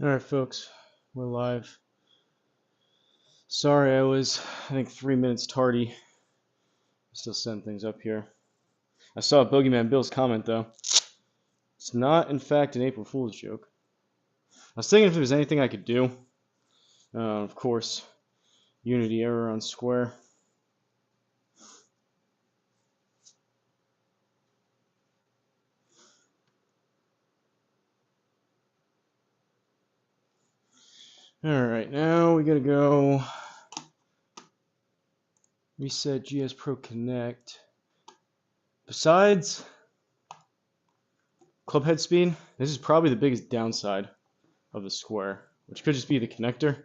Alright folks, we're live. Sorry I was, I think 3 minutes tardy. Still setting things up here. I saw Boogeyman Bill's comment though. It's not in fact an April Fool's joke. I was thinking if there was anything I could do. Of course, Unity error on Square. Alright, now we gotta go reset GSPro Connect. Besides club head speed, this is probably the biggest downside of the Square, which could just be the connector,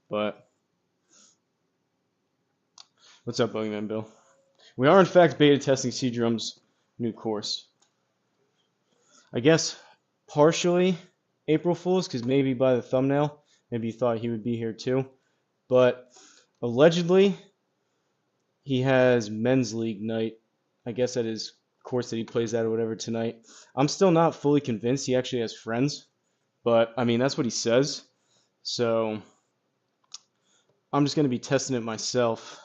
but what's up, Boogeyman Bill? We are in fact beta testing CDrum's new course. I guess partially April Fool's, because maybe by the thumbnail, maybe you thought he would be here too. But allegedly, he has men's league night, I guess at his course that he plays at or whatever tonight. I'm still not fully convinced he actually has friends, but I mean, that's what he says. So I'm just going to be testing it myself.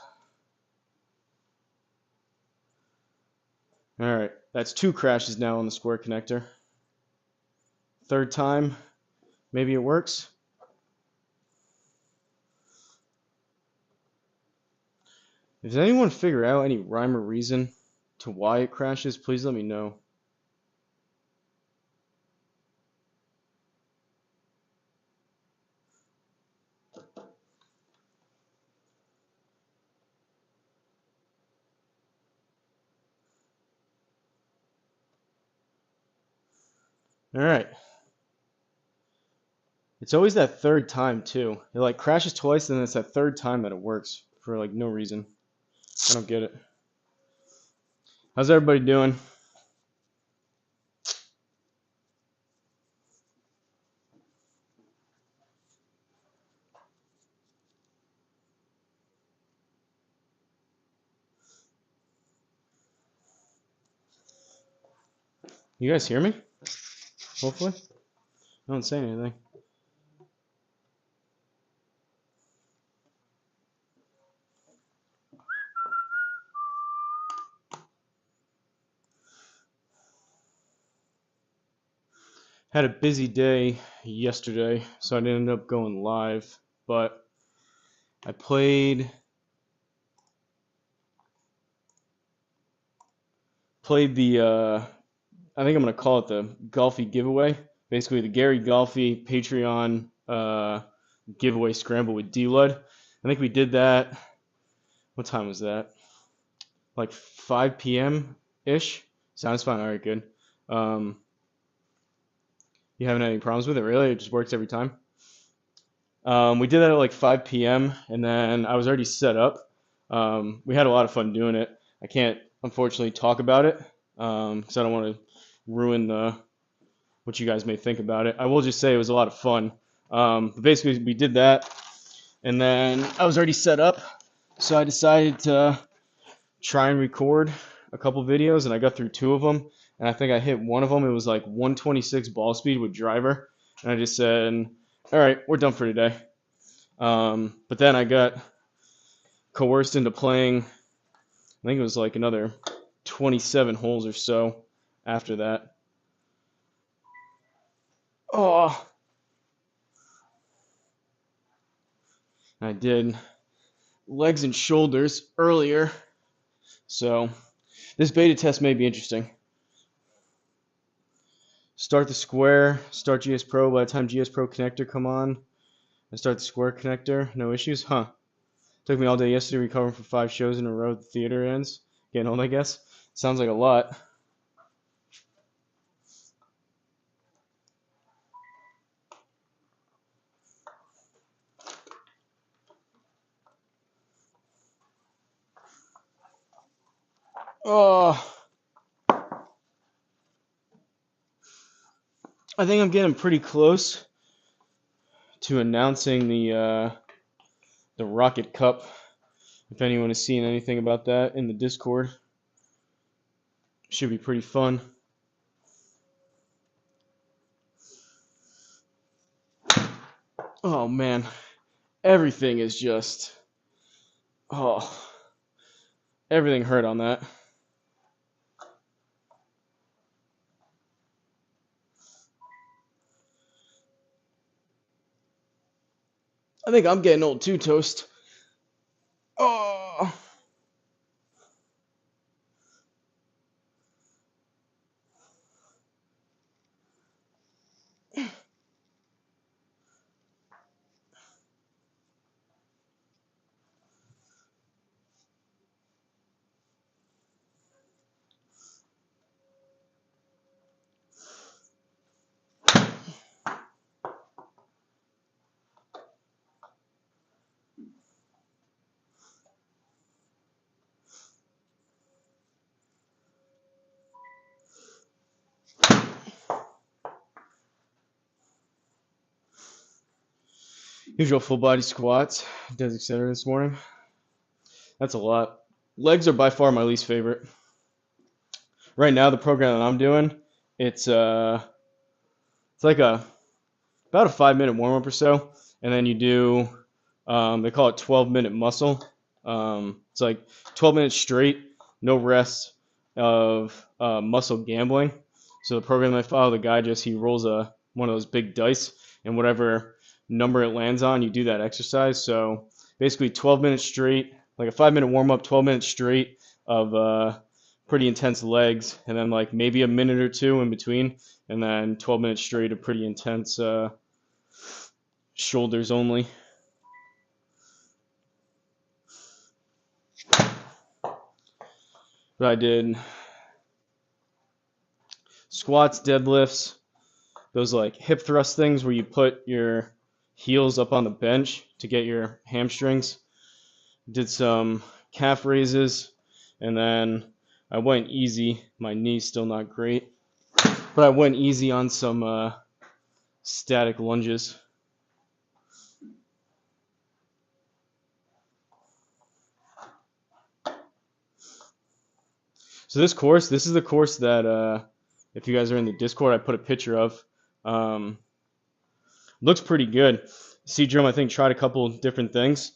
Alright, that's 2 crashes now on the Square connector. Third time, maybe it works. If anyone figure out any rhyme or reason to why it crashes, please let me know. Alright. It's always that third time too. It like crashes twice and then it's that third time that it works for like no reason. I don't get it. How's everybody doing? You guys hear me? Hopefully. I don't say anything. Had a busy day yesterday, so I didn't end up going live, but I played the I think I'm gonna call it the Golfy giveaway. Basically the Gary Golfy Patreon giveaway scramble with D-Lud. I think we did that. What time was that? Like 5 p.m. ish. Sounds fine. All right, good. You haven't had any problems with it, really? It just works every time. We did that at like 5 p.m. and then I was already set up. We had a lot of fun doing it. I can't unfortunately talk about it because I don't want to ruin what you guys may think about it. I will just say it was a lot of fun. But basically, we did that, and then I was already set up, so I decided to try and record a couple videos, and I got through 2 of them, and I think I hit one of them. It was like 126 ball speed with driver, and I just said, all right, we're done for today. But then I got coerced into playing, I think it was like another 27 holes or so after that. Oh, I did legs and shoulders earlier, so this beta test may be interesting. Start the Square, start GSPro. By the time GSPro connector come on, I start the Square connector. No issues, huh? Took me all day yesterday recovering from 5 shows in a row. The theater ends. Getting old, I guess. Sounds like a lot. Oh, I think I'm getting pretty close to announcing the Rocket Cup. If anyone is seeing anything about that in the Discord, should be pretty fun. Oh man, everything is just, oh, everything hurt on that. I think I'm getting old too, Toast. Oh. Usual full body squats, desk center this morning. That's a lot. Legs are by far my least favorite. Right now, the program that I'm doing, it's like about a 5 minute warm up or so, and then you do they call it 12-minute muscle. It's like 12 minutes straight, no rest of muscle gambling. So the program I follow, the guy he rolls one of those big dice, and whatever number it lands on, you do that exercise. So basically 12 minutes straight, like a 5 minute warm up, 12 minutes straight of pretty intense legs, and then like maybe a minute or two in between, and then 12 minutes straight of pretty intense shoulders only. But I did squats, deadlifts, those like hip thrust things where you put your heels up on the bench to get your hamstrings. Did some calf raises, and then I went easy. My knee's still not great, but I went easy on some static lunges. So this is the course that if you guys are in the Discord, I put a picture of. Looks pretty good. CDrum, I think, tried a couple different things.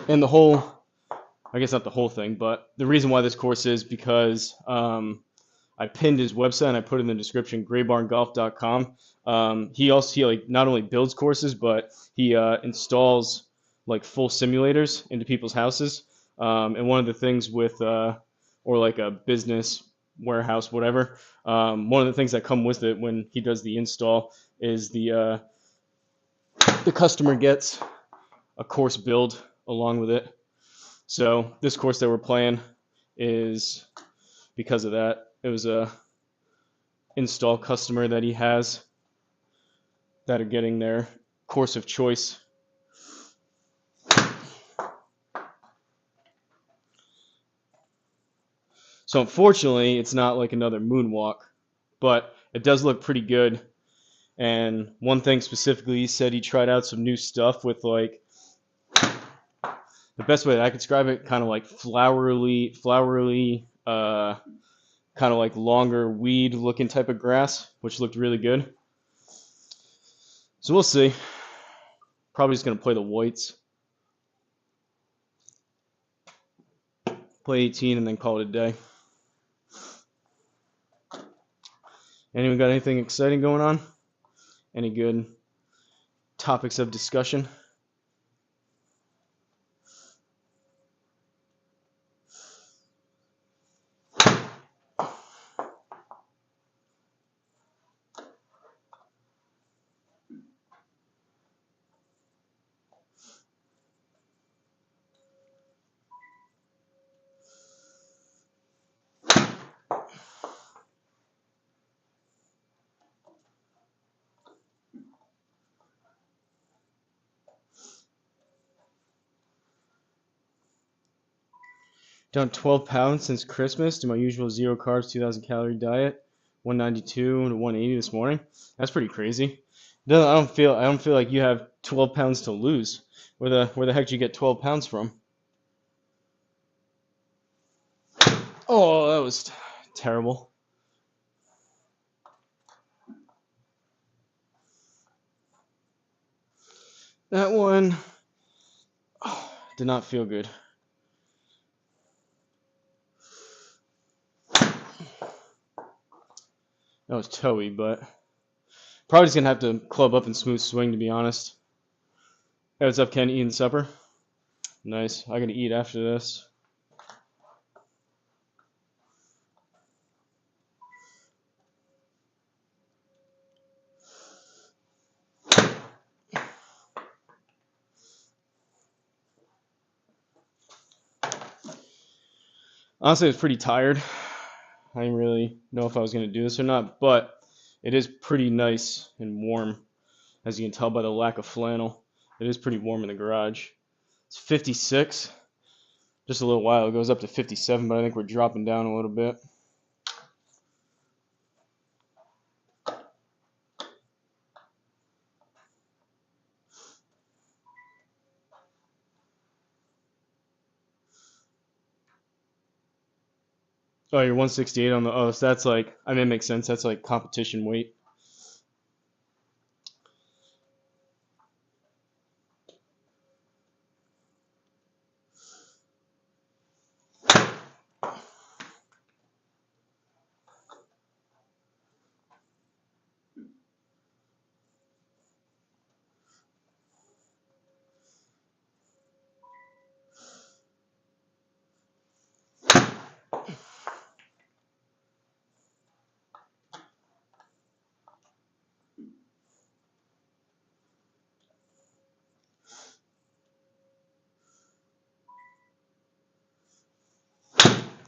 And I guess not the whole thing, but the reason why this course is because I pinned his website and I put it in the description, graybarngolf.com. He like not only builds courses, but he installs like full simulators into people's houses. And one of the things with, or like a business warehouse, whatever, one of the things that come with it when he does the install is the customer gets a course build along with it. So this course that we're playing is because of that. It was a install customer that he has that are getting their course of choice. So unfortunately, it's not like another moonwalk, but it does look pretty good. And one thing specifically, he said he tried out some new stuff with like, the best way that I could describe it, kind of like flowery, kind of like longer weed looking type of grass, which looked really good. So we'll see. Probably just going to play the whites. Play 18 and then call it a day. Anyone got anything exciting going on? Any good topics of discussion? Down 12 pounds since Christmas to my usual 0 carbs, 2,000 calorie diet. 192 to 180 this morning. That's pretty crazy. I don't feel like you have 12 pounds to lose. Where the heck did you get 12 pounds from? Oh, that was terrible. That one did not feel good. That was toey, but probably just going to have to club up and smooth swing, to be honest. Hey, what's up, Ken? Eating supper? Nice. I got to eat after this. Honestly, I was pretty tired. I didn't really know if I was going to do this or not, but it is pretty nice and warm, as you can tell by the lack of flannel. It is pretty warm in the garage. It's 56. Just a little while it goes up to 57, but I think we're dropping down a little bit. Oh, you're 168 on the, oh, so that's like, I mean, it makes sense. That's like competition weight.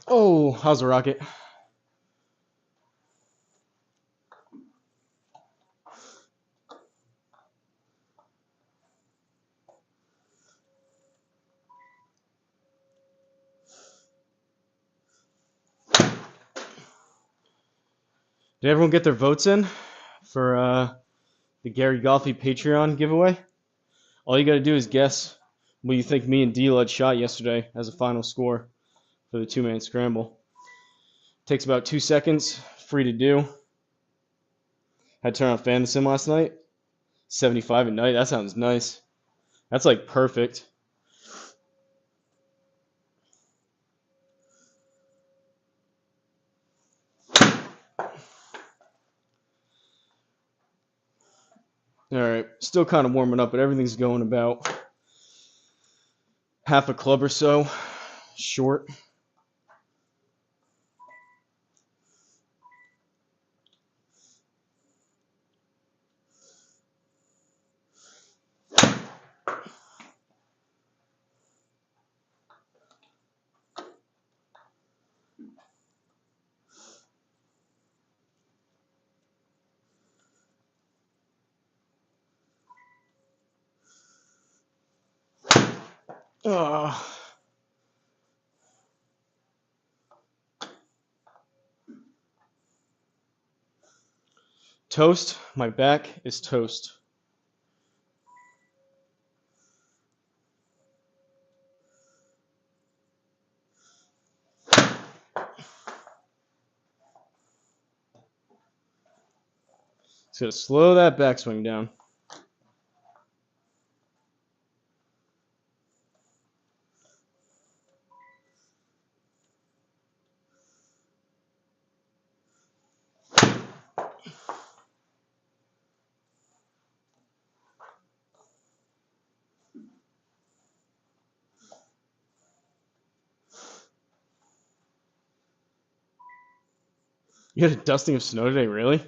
Oh, how's the rocket? Did everyone get their votes in for the Gary Golfy Patreon giveaway? All you got to do is guess what you think me and D-Lud shot yesterday as a final score for the two-man scramble. Takes about 2 seconds, free to do. Had to turn on fan sim last night. 75 at night, that sounds nice. That's like perfect. Alright, still kind of warming up, but everything's going about half a club or so short. Toast, my back is toast. Just gotta slow that backswing down. You had a dusting of snow today, really?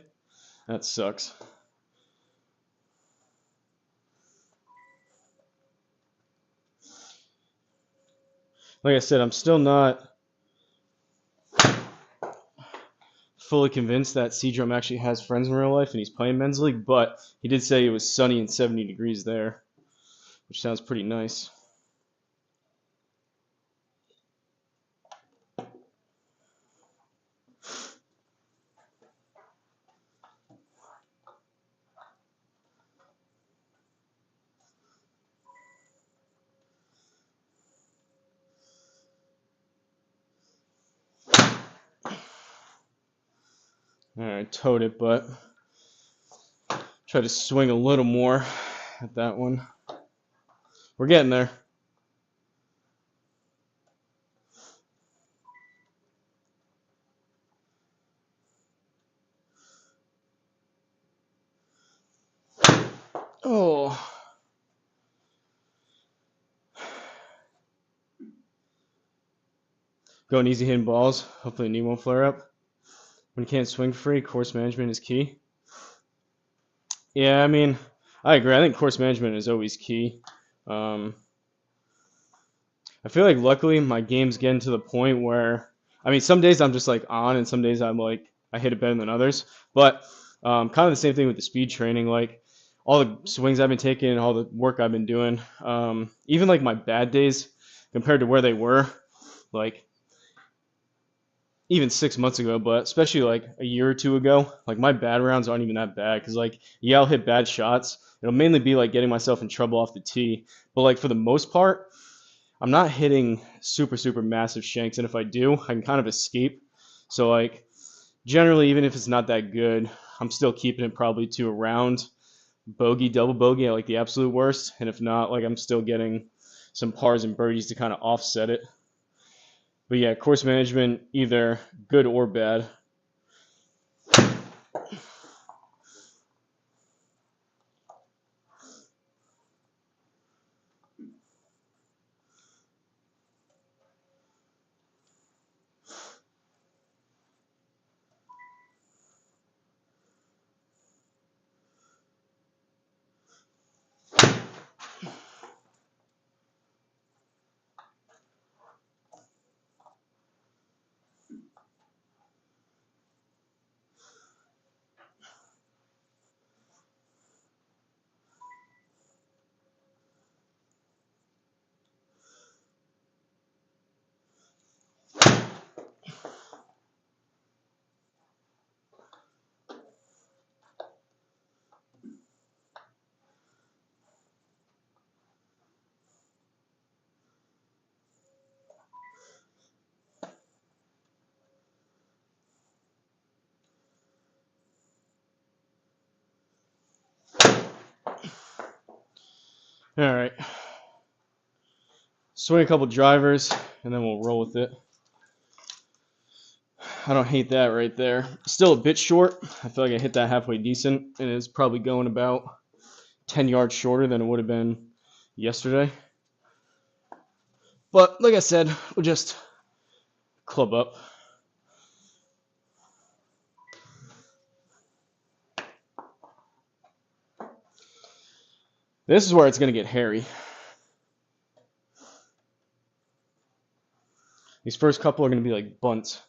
That sucks. Like I said, I'm still not fully convinced that CDrum actually has friends in real life and he's playing men's league, but he did say it was sunny and 70 degrees there, which sounds pretty nice. Alright, towed it, but try to swing a little more at that one. We're getting there. Oh. Going easy hitting balls. Hopefully the knee won't flare up. When you can't swing free, course management is key. Yeah, I mean, I agree. I think course management is always key. I feel like luckily my game's getting to the point where, I mean, some days I'm just like on, and some days I'm like I hit it better than others. But kind of the same thing with the speed training. Like all the swings I've been taking, all the work I've been doing, even like my bad days compared to where they were, like even 6 months ago, but especially like a year or two ago, like my bad rounds aren't even that bad because like yeah, I'll hit bad shots. It'll mainly be like getting myself in trouble off the tee, but like for the most part, I'm not hitting super massive shanks, and if I do, I can kind of escape. So like generally, even if it's not that good, I'm still keeping it probably to around bogey, double bogey at like the absolute worst, and if not, like I'm still getting some pars and birdies to kind of offset it. But yeah, course management, either good or bad. All right. Swing a couple drivers, and then we'll roll with it. I don't hate that right there. Still a bit short. I feel like I hit that halfway decent, and it's probably going about 10 yards shorter than it would have been yesterday. But like I said, we'll just club up. This is where it's going to get hairy. These first couple are going to be like bunts.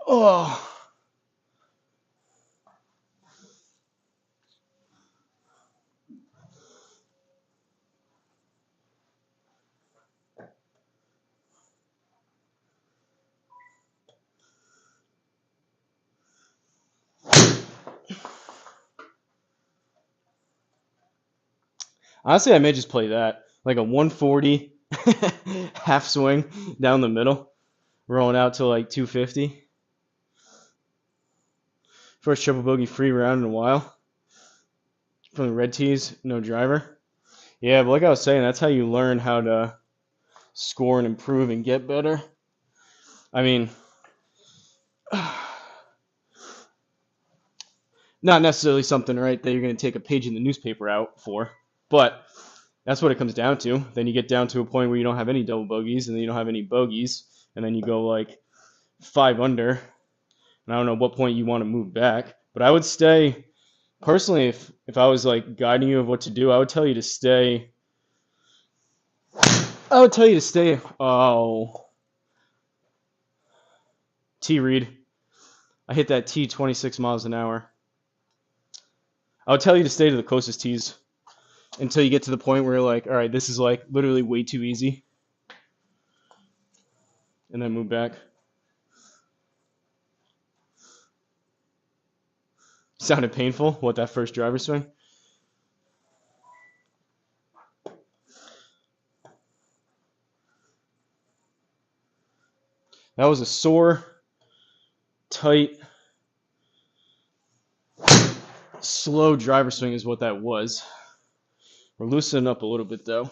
Oh. Honestly, I may just play that. Like a 140 half swing down the middle, rolling out to like 250. First triple bogey free round in a while. From the red tees, no driver. Yeah, but like I was saying, that's how you learn how to score and improve and get better. I mean, not necessarily something, right, that you're going to take a page in the newspaper out for, but that's what it comes down to. Then you get down to a point where you don't have any double bogeys, and then you don't have any bogeys, and then you go like 5 under, and I don't know what point you want to move back, but I would stay, personally, if I was like guiding you of what to do, I would tell you to stay, T Reed. I hit that T 26 miles an hour. I would tell you to stay to the closest tees until you get to the point where you're like, all right, this is like literally way too easy, and then move back. Sounded painful. What, that first driver swing? That was a sore, tight, slow driver swing is what that was. We're loosening up a little bit though.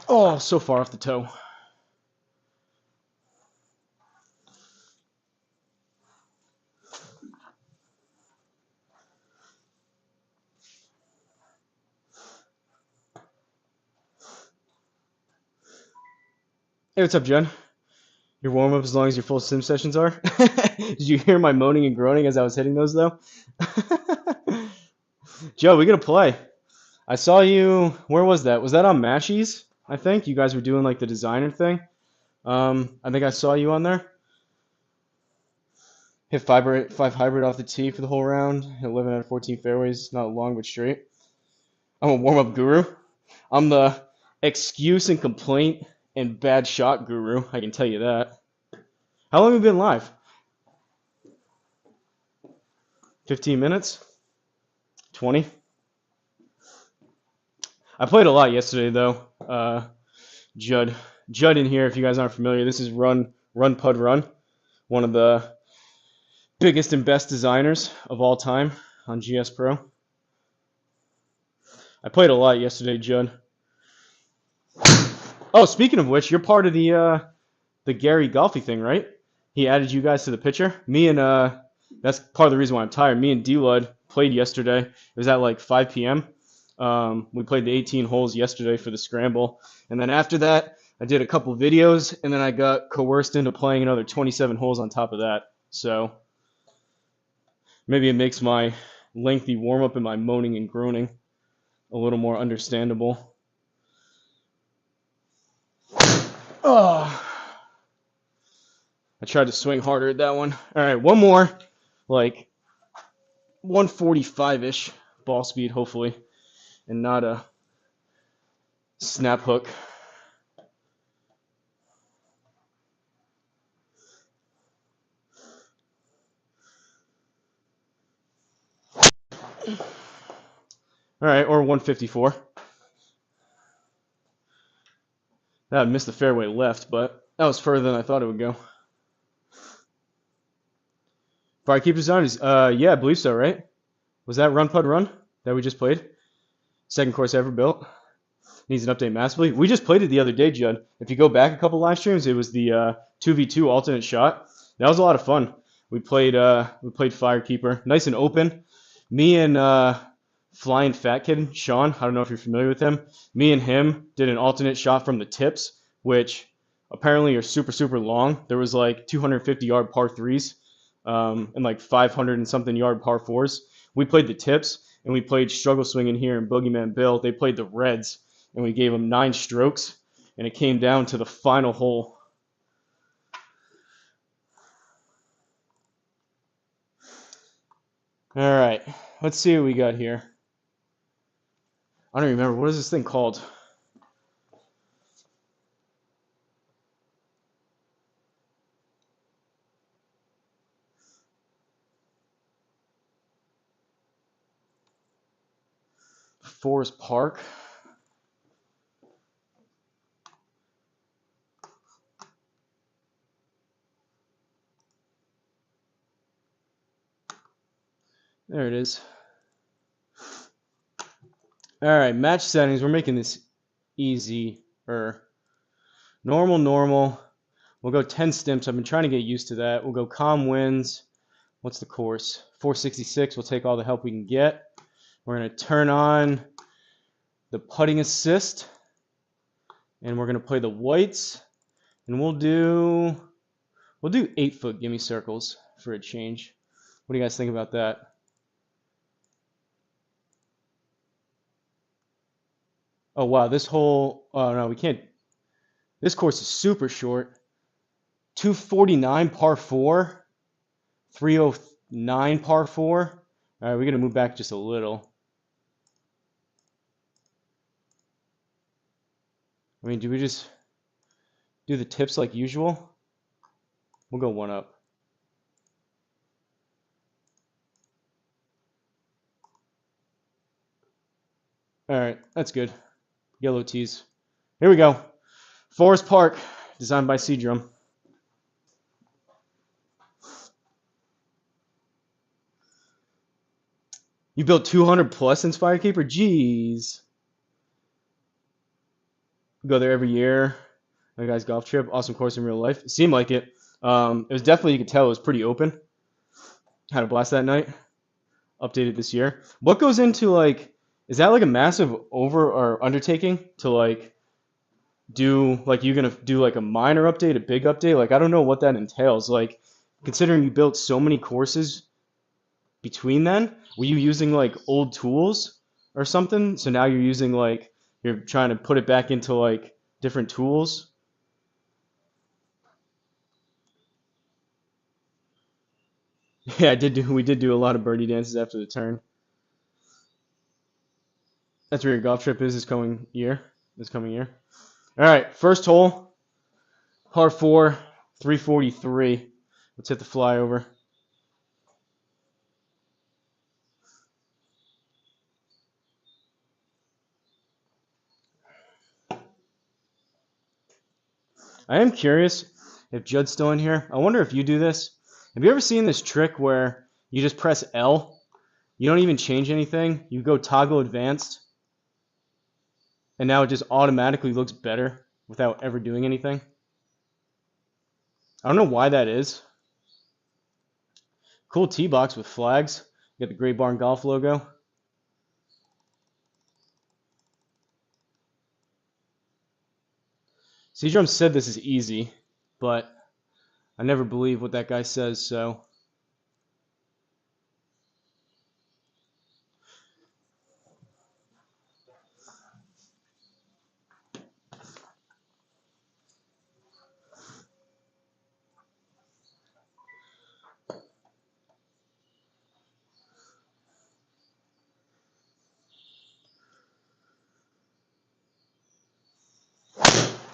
Oh, so far off the toe. Hey, what's up, Jen? Your warm-up as long as your full sim sessions are? Did you hear my moaning and groaning as I was hitting those, though? Joe, we gotta play. I saw you, where was that? Was that on Mashies, I think? You guys were doing, like, the designer thing. I think I saw you on there. Hit 5 hybrid off the tee for the whole round. Hit 11 out of 14 fairways. Not long, but straight. I'm a warm-up guru. I'm the excuse and complaint and bad shot guru. I can tell you that. How long have you been live? 15 minutes? 20? I played a lot yesterday, though. Judd in here, if you guys aren't familiar, this is Run Pud Run, one of the biggest and best designers of all time on GSPro. I played a lot yesterday, Judd. Oh, speaking of which, you're part of the Gary Golfy thing, right? He added you guys to the picture. Me and that's part of the reason why I'm tired. Me and D-Lud played yesterday. It was at like 5 p.m. We played the 18 holes yesterday for the scramble, and then after that, I did a couple videos, and then I got coerced into playing another 27 holes on top of that. So maybe it makes my lengthy warm-up and my moaning and groaning a little more understandable. Oh, I tried to swing harder at that one. All right, one more, like 145-ish ball speed, hopefully, and not a snap hook. All right, or 154. That would miss the fairway left, but that was further than I thought it would go. Fire keep design, yeah, I believe so, right? Was that Run Pud Run that we just played? Second course ever built. Needs an update massively. We just played it the other day, Judd. If you go back a couple live streams, it was the 2v2 alternate shot. That was a lot of fun. We played Firekeeper, nice and open. Me and Flying Fat Kid, Sean, I don't know if you're familiar with him. Me and him did an alternate shot from the tips, which apparently are super, super long. There was like 250-yard par threes and like 500 and something yard par fours. We played the tips, and we played Struggle Swing in here and Boogeyman Bill. They played the reds, and we gave them 9 strokes, and it came down to the final hole. All right, let's see what we got here. I don't remember. What is this thing called? Forest Park. There it is. All right, match settings. We're making this easy. Normal. We'll go 10 stimps. I've been trying to get used to that. We'll go calm winds. What's the course? 466. We'll take all the help we can get. We're going to turn on the putting assist, and we're going to play the whites, and we'll do 8-foot gimme circles for a change. What do you guys think about that? Oh wow, oh no, we can't. This course is super short. 249 par 4, 309 par 4. All right, we're gonna move back just a little. I mean, do we just do the tips like usual? We'll go 1 up. All right, that's good. Yellow tees. Here we go. Forest Park, designed by CDrum. You built 200 plus in Firekeeper? Jeez. Go there every year. My guy's golf trip. Awesome course in real life. It seemed like it. It was definitely, you could tell it was pretty open. Had a blast that night. Updated this year. What goes into like, is that like a massive over or undertaking to like do, like you gonna do like a minor update, a big update? Like I don't know what that entails. Like considering you built so many courses between then, were you using like old tools or something? So now you're using like, you're trying to put it back into like different tools. Yeah, we did do a lot of birdie dances after the turn. That's where your golf trip is this coming year. This coming year. All right, first hole, par 4, 343. Let's hit the flyover. I am curious if Judd's still in here. I wonder if you do this. Have you ever seen this trick where you just press L? You don't even change anything. You go toggle advanced, and now it just automatically looks better without ever doing anything. I don't know why that is. Cool tee box with flags. You got the Great Barn Golf logo. CDrum said this is easy, but I never believe what that guy says, so.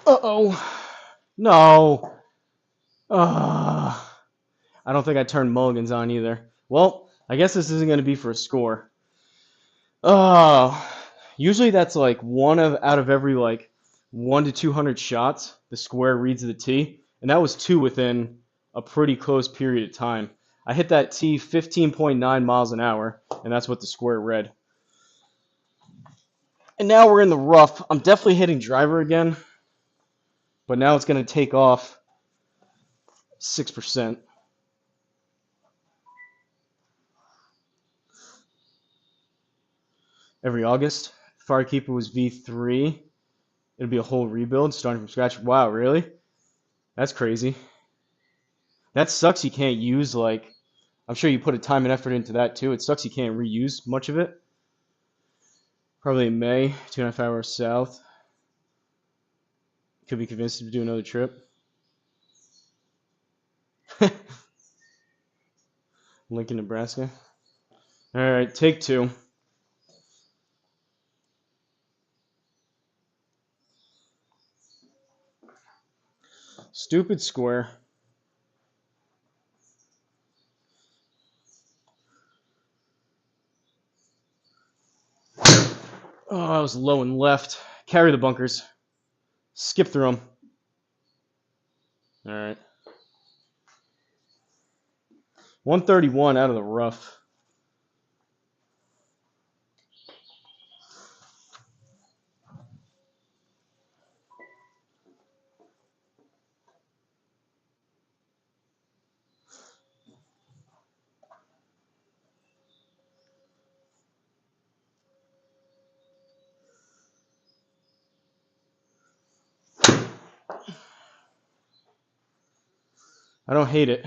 Uh-oh. No. I don't think I turned mulligans on either. Well, I guess this isn't going to be for a score. Usually that's like out of every like 1 to 200 shots, the square reads the tee, and that was 2 within a pretty close period of time. I hit that tee 15.9 miles an hour, and that's what the square read. And now we're in the rough. I'm definitely hitting driver again, but now it's going to take off 6%. Every August. Firekeeper was V3. It'll be a whole rebuild starting from scratch. Wow, really? That's crazy. That sucks you can't use, like, I'm sure you put a time and effort into that too. It sucks you can't reuse much of it. Probably in May, 2.5 hours south. Could be convinced to do another trip. Lincoln, Nebraska. All right, take 2. Stupid square. Oh, I was low and left. Carry the bunkers. Skip through them. All right. 131 out of the rough. I don't hate it.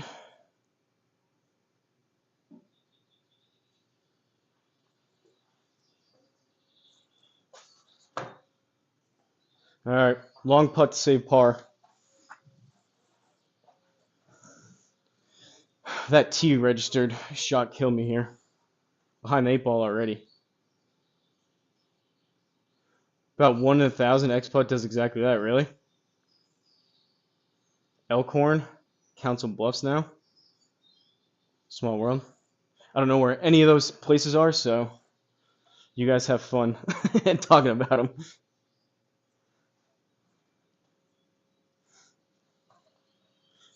All right, long putt to save par. That T registered shot killed me here. Behind the 8 ball already. About 1 in 1,000 X putt does exactly that, really? Elkhorn, Council Bluffs now. Small world. I don't know where any of those places are, so You guys have fun talking about them.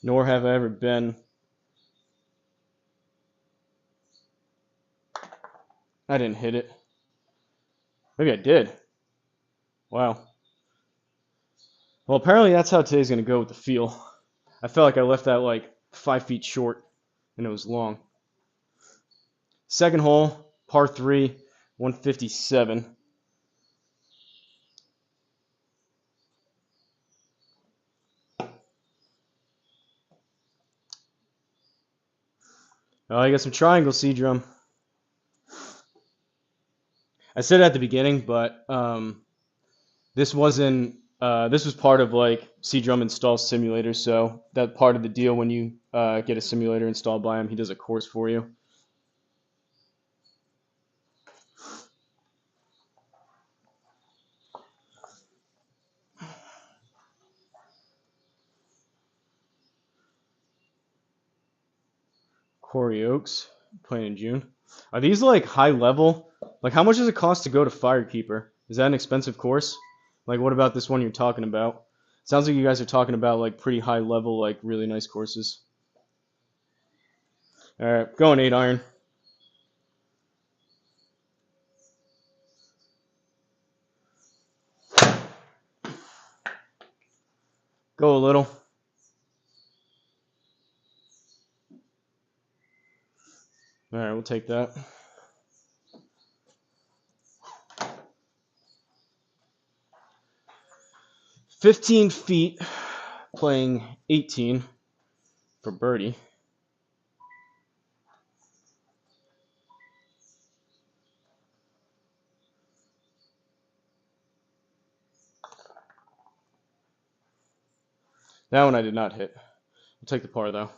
Nor have I ever been. I didn't hit it. Maybe I did. Wow. Well, apparently that's how today's going to go with the feel. I felt like I left that like 5 feet short, and it was long. Second hole, par 3, 157. Oh, I got some triangle CDrum. I said it at the beginning, but this wasn't. This was part of like CDrum install simulator, so that part of the deal when you get a simulator installed by him, he does a course for you. Corey Oaks playing in June. Are these like high level? Like how much does it cost to go to Firekeeper? Is that an expensive course? Like what about this one you're talking about? Sounds like you guys are talking about like pretty high level, like really nice courses. All right, going 8 iron. Go a little. All right, we'll take that. $15 feet, playing 18 for birdie. That one I did not hit. We'll take the par though.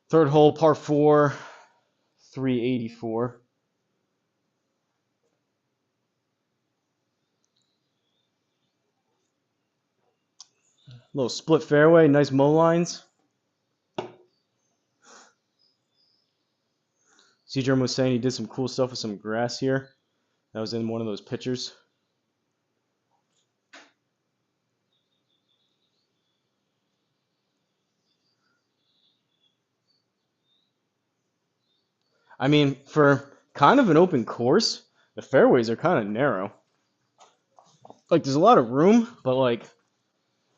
Third hole, par 4, 384. Little split fairway, nice mow lines. CDrum was saying he did some cool stuff with some grass here. That was in one of those pictures. I mean, for kind of an open course, the fairways are kind of narrow. Like, there's a lot of room, but like,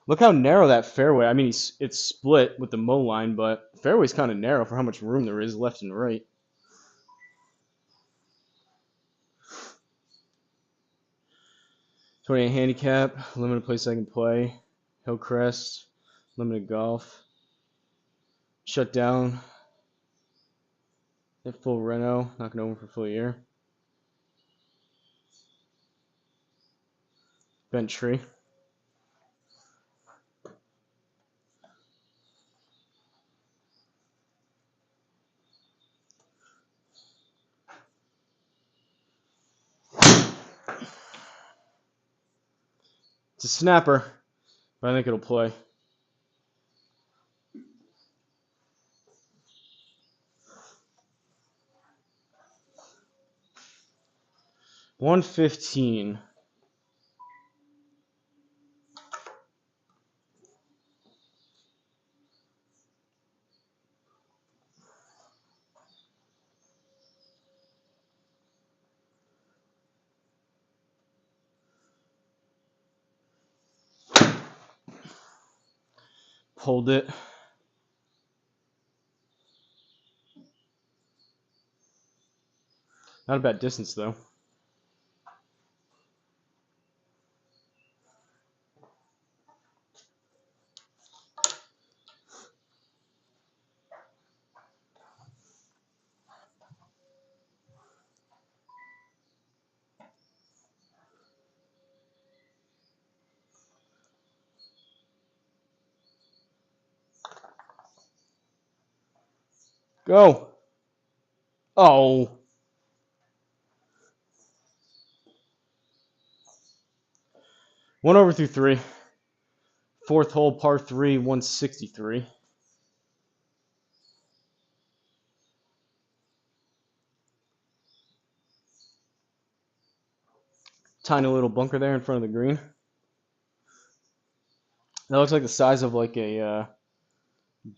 look how narrow that fairway. I mean, it's split with the mow line, but the fairway's kind of narrow for how much room there is left and right. 28 handicap, limited place I can play, Hillcrest, limited golf, shut down, hit full reno, not gonna over for full year, bent tree. It's a snapper, but I think it'll play. $115. Pulled it. Not a bad distance though. Go. Oh. One over through 3. Fourth hole, par 3, 163. Tiny little bunker there in front of the green. That looks like the size of like a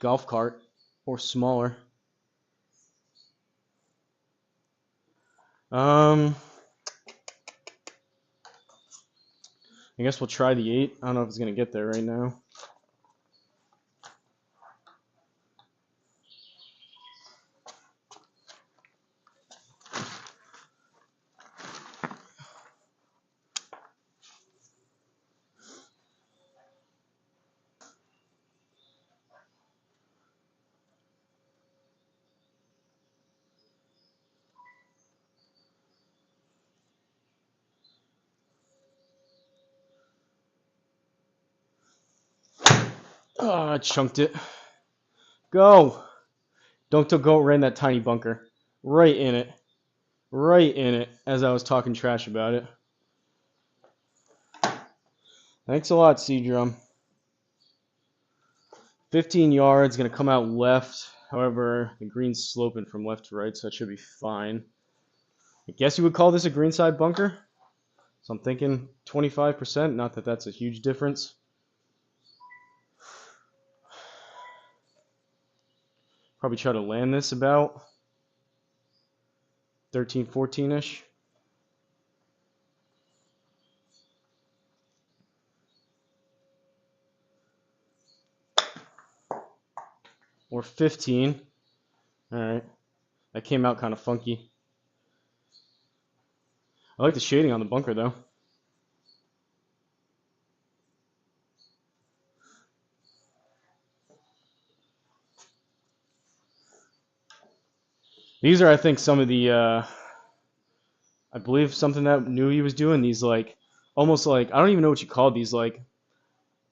golf cart or smaller. I guess we'll try the 8. I don't know if it's going to get there right now. Oh, I chunked it. Go! Don't go right in that tiny bunker. Right in it. Right in it as I was talking trash about it. Thanks a lot, CDrum. 15 yards, going to come out left. However, the green's sloping from left to right, so that should be fine. I guess you would call this a greenside bunker. So I'm thinking 25%. Not that that's a huge difference. Probably try to land this about 13, 14-ish. Or 15. Alright. That came out kind of funky. I like the shading on the bunker, though. These are, I think, some of the, I believe something that Nui was doing. These, like, almost like, I don't even know what you call these, like,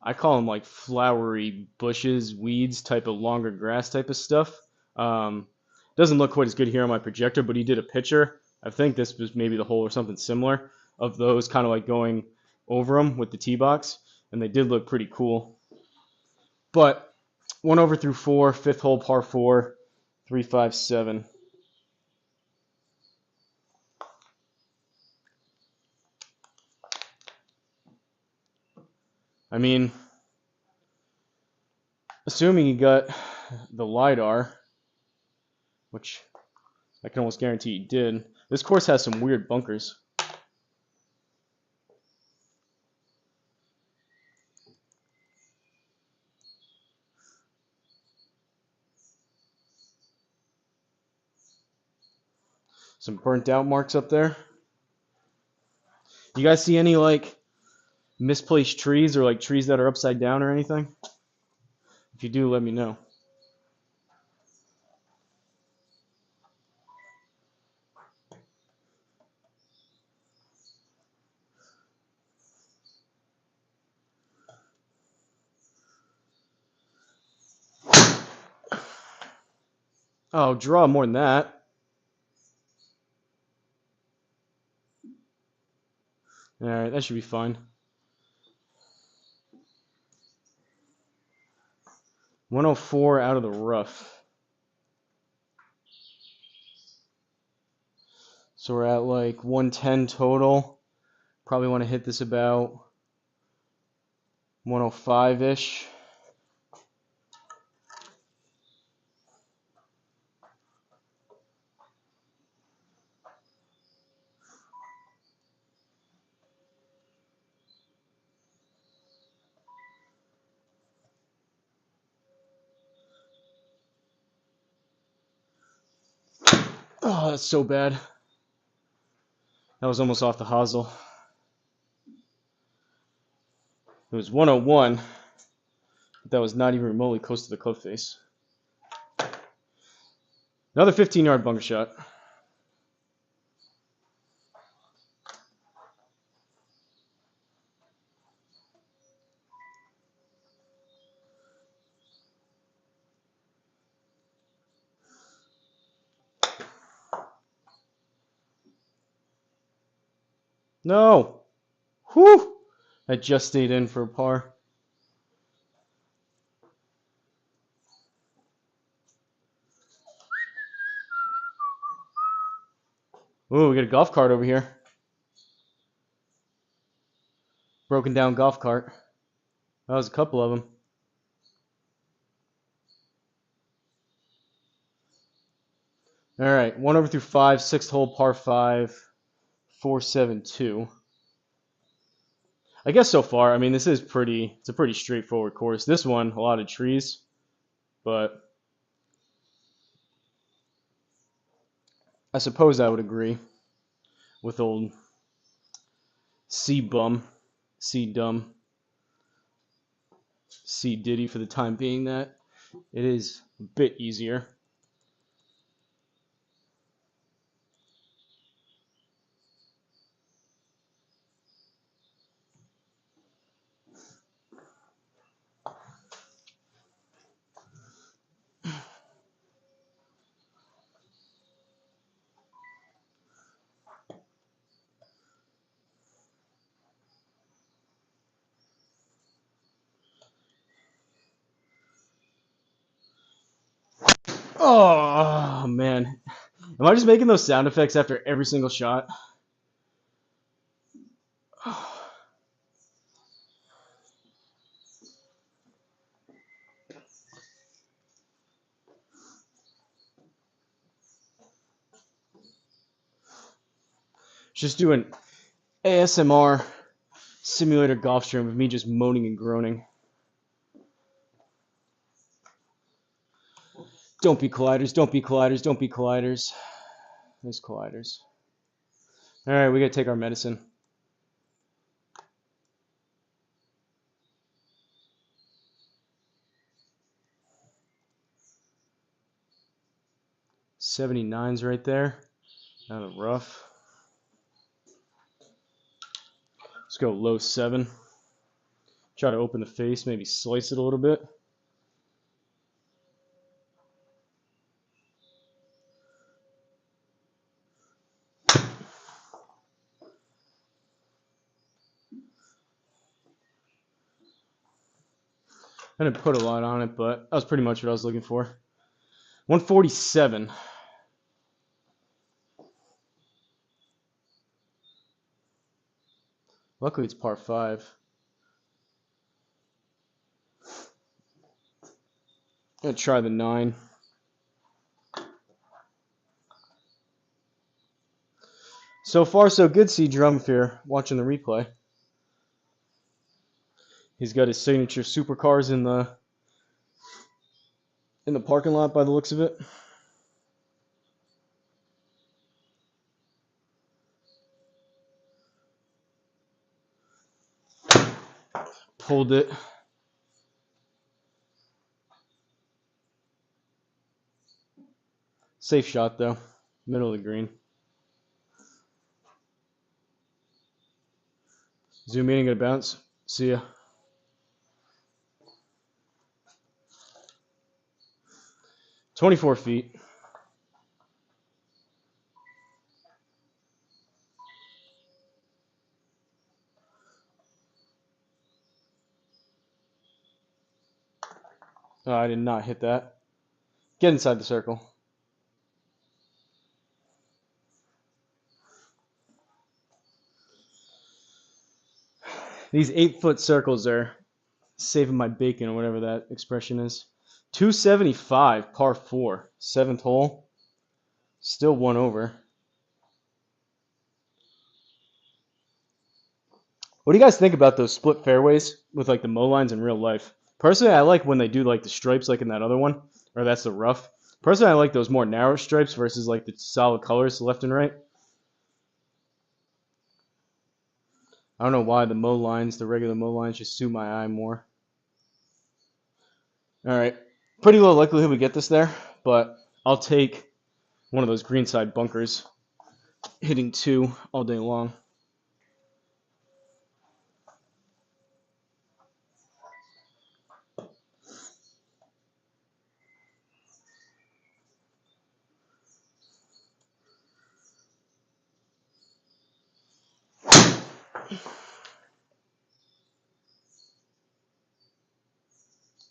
I call them, like, flowery bushes, weeds type of longer grass type of stuff. Doesn't look quite as good here on my projector, but he did a picture. I think this was maybe the hole or something similar of those kind of like going over them with the tee box, and they did look pretty cool. But 1 over through 4, fifth hole, par 4, 3, 5, 7. I mean, assuming you got the LiDAR, which I can almost guarantee you did, this course has some weird bunkers. Some burnt out marks up there. You guys see any like misplaced trees or like trees that are upside down or anything? If you do, let me know. Oh, draw more than that. Alright, that should be fine. 104 out of the rough. So we're at like 110 total. Probably want to hit this about 105-ish. Oh, that's so bad. That was almost off the hosel. It was 101, but that was not even remotely close to the club face. Another 15-yard bunker shot. No! Whew! I just stayed in for a par. Ooh, we got a golf cart over here. Broken down golf cart. That was a couple of them. All right, 1 over through 5, 6th hole, par 5, 472. I guess so far, I mean, it's a pretty straightforward course. This one, a lot of trees, but I suppose I would agree with old C-Bum, C-Dumb, C-Diddy for the time being that it is a bit easier. Oh, man. Am I just making those sound effects after every single shot? Just doing ASMR simulator golf stream of me just moaning and groaning. Don't be colliders, don't be colliders, don't be colliders. There's colliders. All right, we got to take our medicine. '79's right there. Out of rough. Let's go low 7. Try to open the face, maybe slice it a little bit. I didn't put a lot on it, but that was pretty much what I was looking for. 147. Luckily, it's par 5. I'm going to try the 9. So far, so good, CDrum, if you're watching the replay. He's got his signature supercars in the parking lot by the looks of it. Pulled it. Safe shot, though. Middle of the green. Zoom in and get a bounce. See ya. 24 feet. Oh, I did not hit that. Get inside the circle. These 8-foot circles are saving my bacon, or whatever that expression is. 275, par 4, 7th hole. Still 1 over. What do you guys think about those split fairways with like the mow lines in real life? Personally, I like when they do like the stripes like in that other one, or that's the rough. Personally, I like those more narrow stripes versus like the solid colors left and right. I don't know why the mow lines, the regular mow lines, just suit my eye more. All right, pretty low likelihood we get this there, but I'll take one of those greenside bunkers, hitting 2 all day long.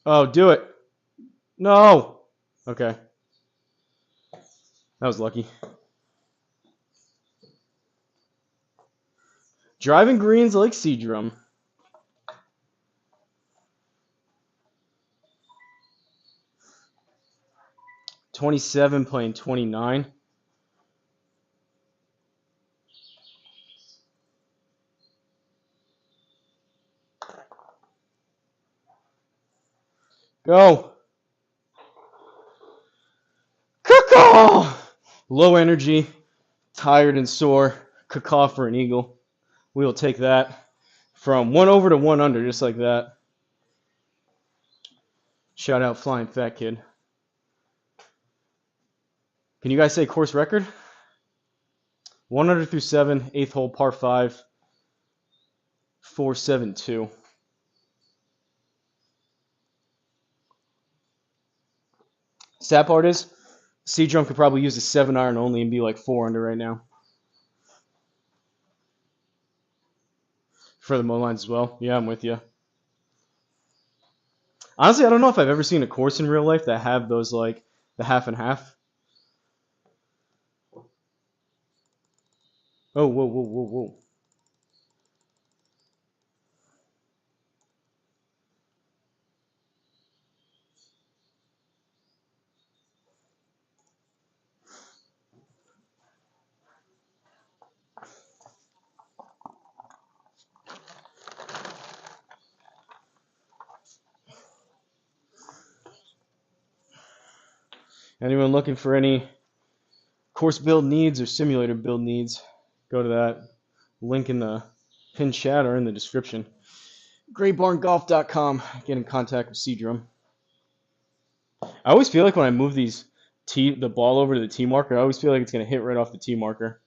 Oh, do it. No. Okay. That was lucky. Driving greens like CDrum. $27 playing $29. Go. Caw. Low energy, tired and sore. Caw for an eagle. We will take that from 1 over to 1 under, just like that. Shout out Flying Fat Kid. Can you guys say course record? 1 under through 7, 8th hole, par 5, 472. Sad part is, CDrum could probably use a 7 iron only and be like 4 under right now. For the mow lines as well. Yeah, I'm with you. Honestly, I don't know if I've ever seen a course in real life that have those like the half and half. Oh, whoa, whoa, whoa, whoa. Anyone looking for any course build needs or simulator build needs, go to that link in the pinned chat or in the description. GreatBarnGolf.com. Get in contact with CDrum. I always feel like when I move the ball over to the tee marker, I always feel like it's going to hit right off the tee marker.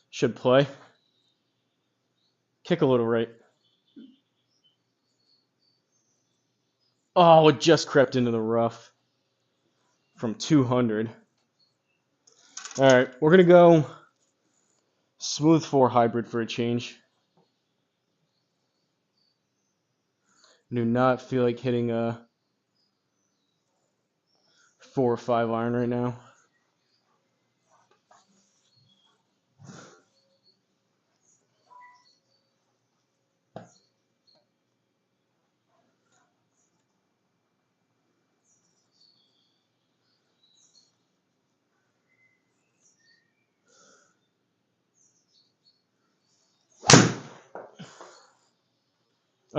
Should play. Kick a little right. Oh, it just crept into the rough from 200. All right, we're going to go smooth 4 hybrid for a change. Do not feel like hitting a 4 or 5 iron right now.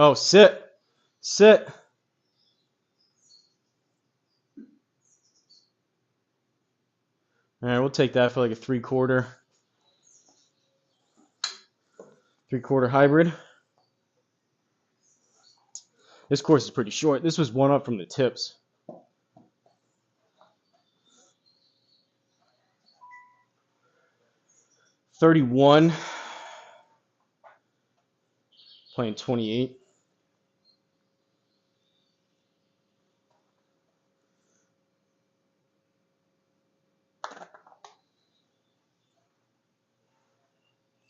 Oh, sit. Sit. All right, we'll take that for like a 3/4. 3/4 hybrid. This course is pretty short. This was 1 up from the tips. $31. Playing 28.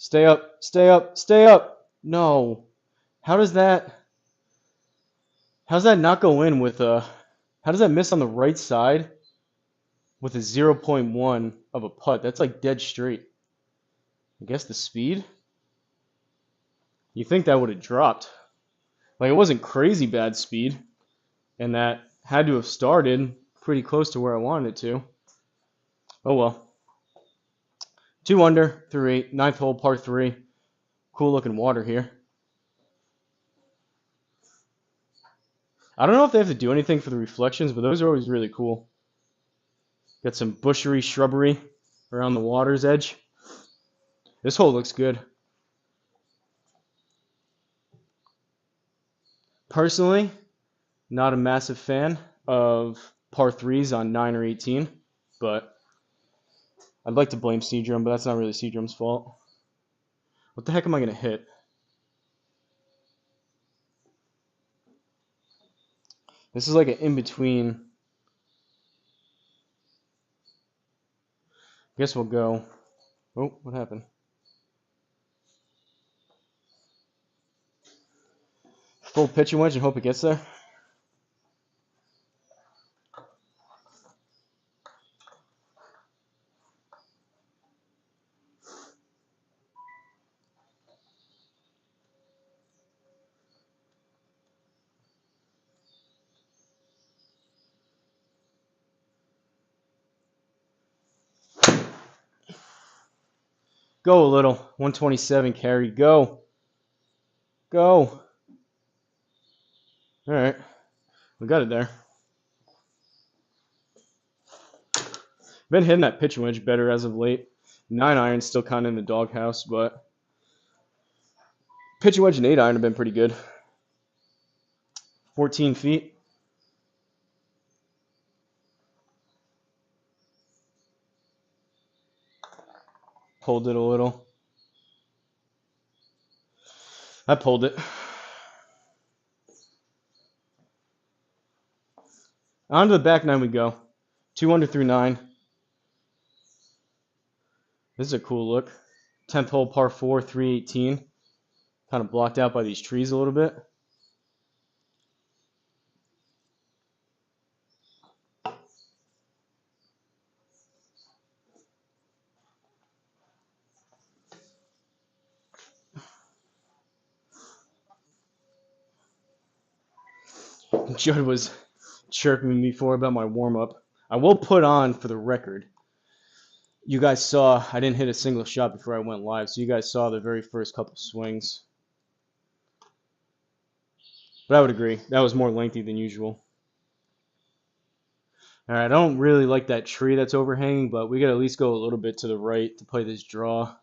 Stay up. Stay up. Stay up. No. How's that not go in with a... How does that miss on the right side with a 0.1 of a putt? That's like dead straight. I guess the speed? You think that would have dropped. Like, it wasn't crazy bad speed. And that had to have started pretty close to where I wanted it to. Oh well. 2 under through 8. 9th hole, par 3. Cool looking water here. I don't know if they have to do anything for the reflections, but those are always really cool. Got some bushery shrubbery around the water's edge. This hole looks good. Personally, not a massive fan of par 3s on 9 or 18, but I'd like to blame CDrum, but that's not really CDrum's fault. What the heck am I going to hit? This is like an in-between. I guess we'll go. Oh, what happened? Full pitching wedge and hope it gets there. Go a little. 127 carry. Go. Go. All right. We got it there. Been hitting that pitching wedge better as of late. 9-iron's still kind of in the doghouse, but pitching wedge and 8-iron have been pretty good. 14 feet. Pulled it a little. I pulled it. On to the back nine we go. 2 under through 9. This is a cool look. 10th hole par 4, 318. Kind of blocked out by these trees a little bit. Judd was chirping me before about my warm-up. I will put on, for the record, you guys saw I didn't hit a single shot before I went live, so you guys saw the very first couple swings. But I would agree, that was more lengthy than usual. All right, I don't really like that tree that's overhanging, but we got to at least go a little bit to the right to play this draw.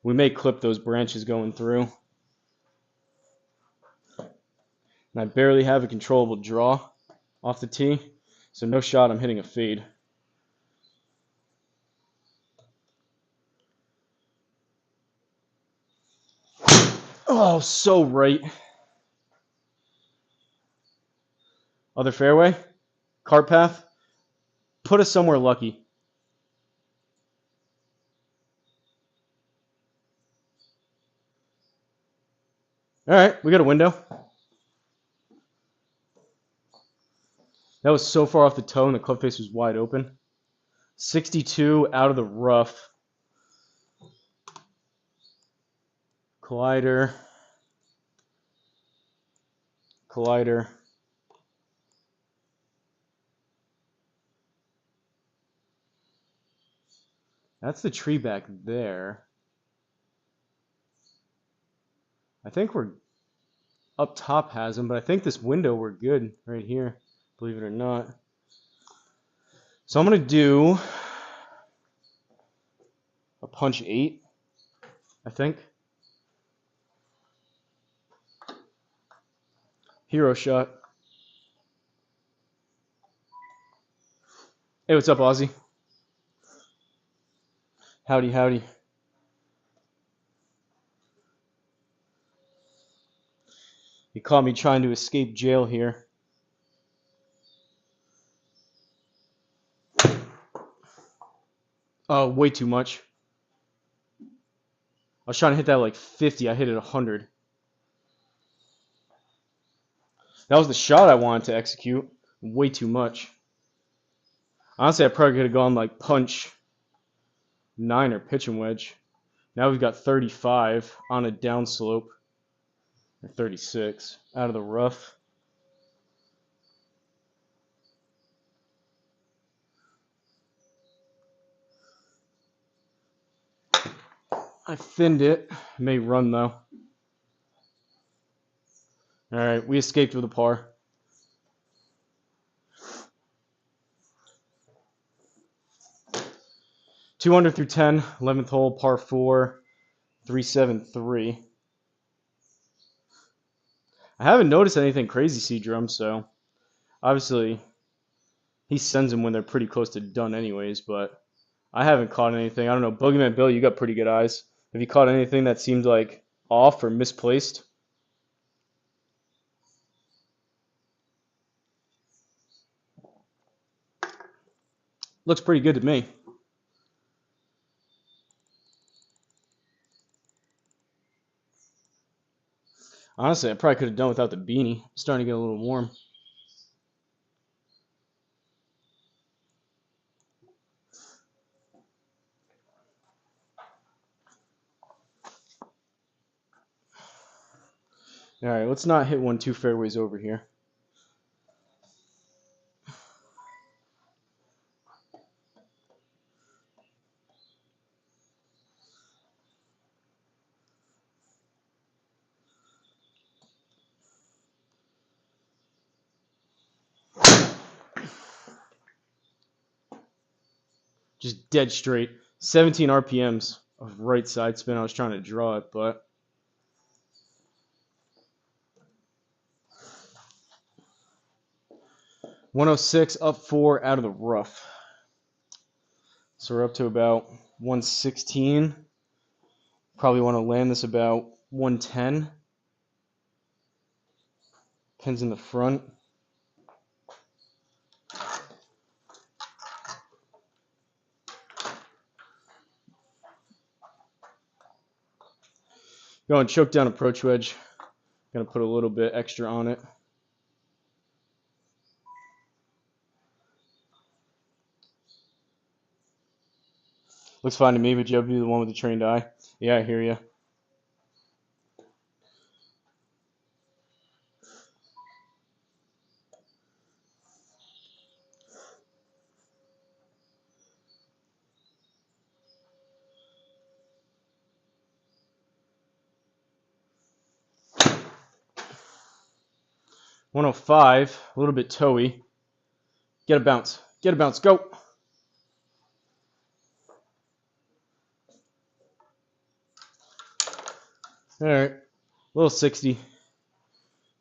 We may clip those branches going through. And I barely have a controllable draw off the tee, so no shot I'm hitting a fade. Oh, so right. Other fairway. Cart path. Put us somewhere lucky. All right, we got a window. That was so far off the toe and the club face was wide open. 62 out of the rough. Collider. Collider. That's the tree back there. I think we're up top has them, but I think this window we're good right here, believe it or not. So I'm going to do a punch 8, I think. Hero shot. Hey, what's up, Ozzy? Howdy, howdy. You caught me trying to escape jail here. Oh, way too much. I was trying to hit that like 50. I hit it 100. That was the shot I wanted to execute. Way too much. Honestly, I probably could have gone like punch 9 or pitching wedge. Now we've got 35 on a downslope. Or 36 out of the rough. I thinned it. May run though. All right, we escaped with a par. Two under through 10, 11th hole, par 4, 373. I haven't noticed anything crazy, CDrum, so obviously he sends them when they're pretty close to done anyways, but I haven't caught anything. I don't know, Boogeyman Bill, you got pretty good eyes. Have you caught anything that seemed like off or misplaced? Looks pretty good to me. Honestly, I probably could have done without the beanie. I'm starting to get a little warm. All right, let's not hit one two fairways over here. Just dead straight. 17 RPMs of right side spin. I was trying to draw it, but 106 up 4 out of the rough. So we're up to about 116. Probably want to land this about 110. Pins in the front. Going choke down approach wedge. Gonna put a little bit extra on it. Looks fine to me, but you'll be the one with the trained eye. Yeah, I hear you. .105, a little bit toey. Get a bounce. Get a bounce. Go. All right. Little 60.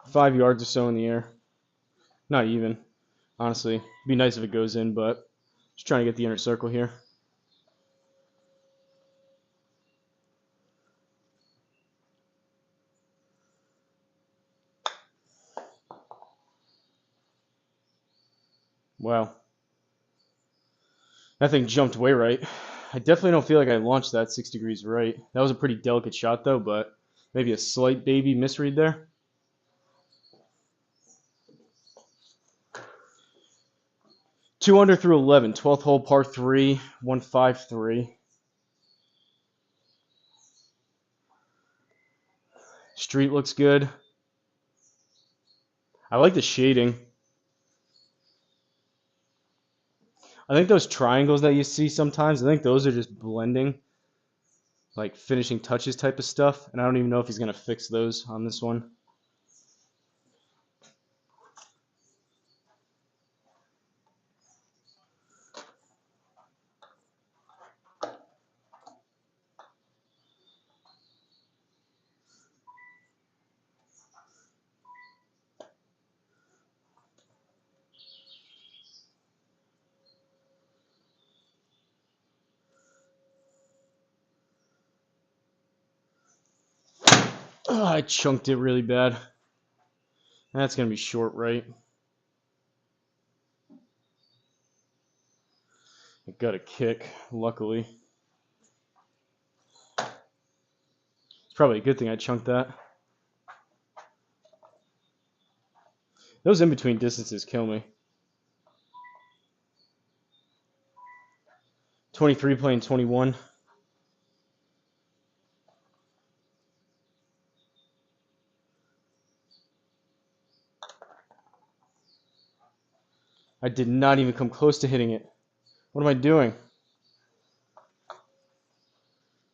5 yards or so in the air. Not even, honestly. It'd be nice if it goes in, but just trying to get the inner circle here. Wow. That thing jumped way right. I definitely don't feel like I launched that 6 degrees right. That was a pretty delicate shot, though, but maybe a slight baby misread there. Two under through 11. 12th hole, par 3, 153. Street looks good. I like the shading. I think those triangles that you see sometimes, I think those are just blending, like finishing touches type of stuff. And I don't even know if he's going to fix those on this one. Oh, I chunked it really bad. That's going to be short right. I got a kick, luckily. It's probably a good thing I chunked that. Those in-between distances kill me. 23 playing 21. I did not even come close to hitting it. What am I doing?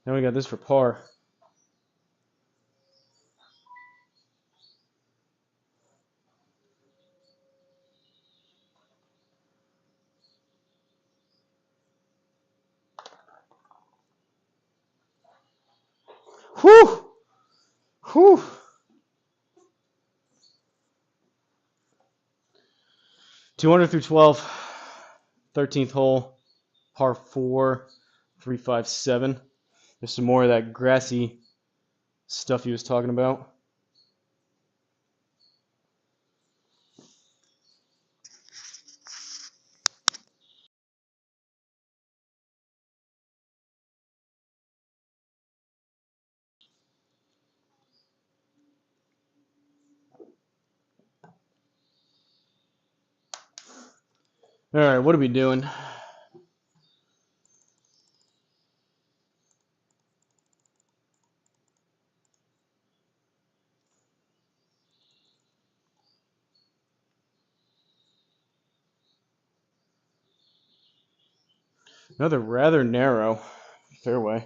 Now we got this for par. Whew! Whew! 200 through 12. 13th hole, par 4, 357. There's some more of that grassy stuff he was talking about. All right, what are we doing? Another rather narrow fairway.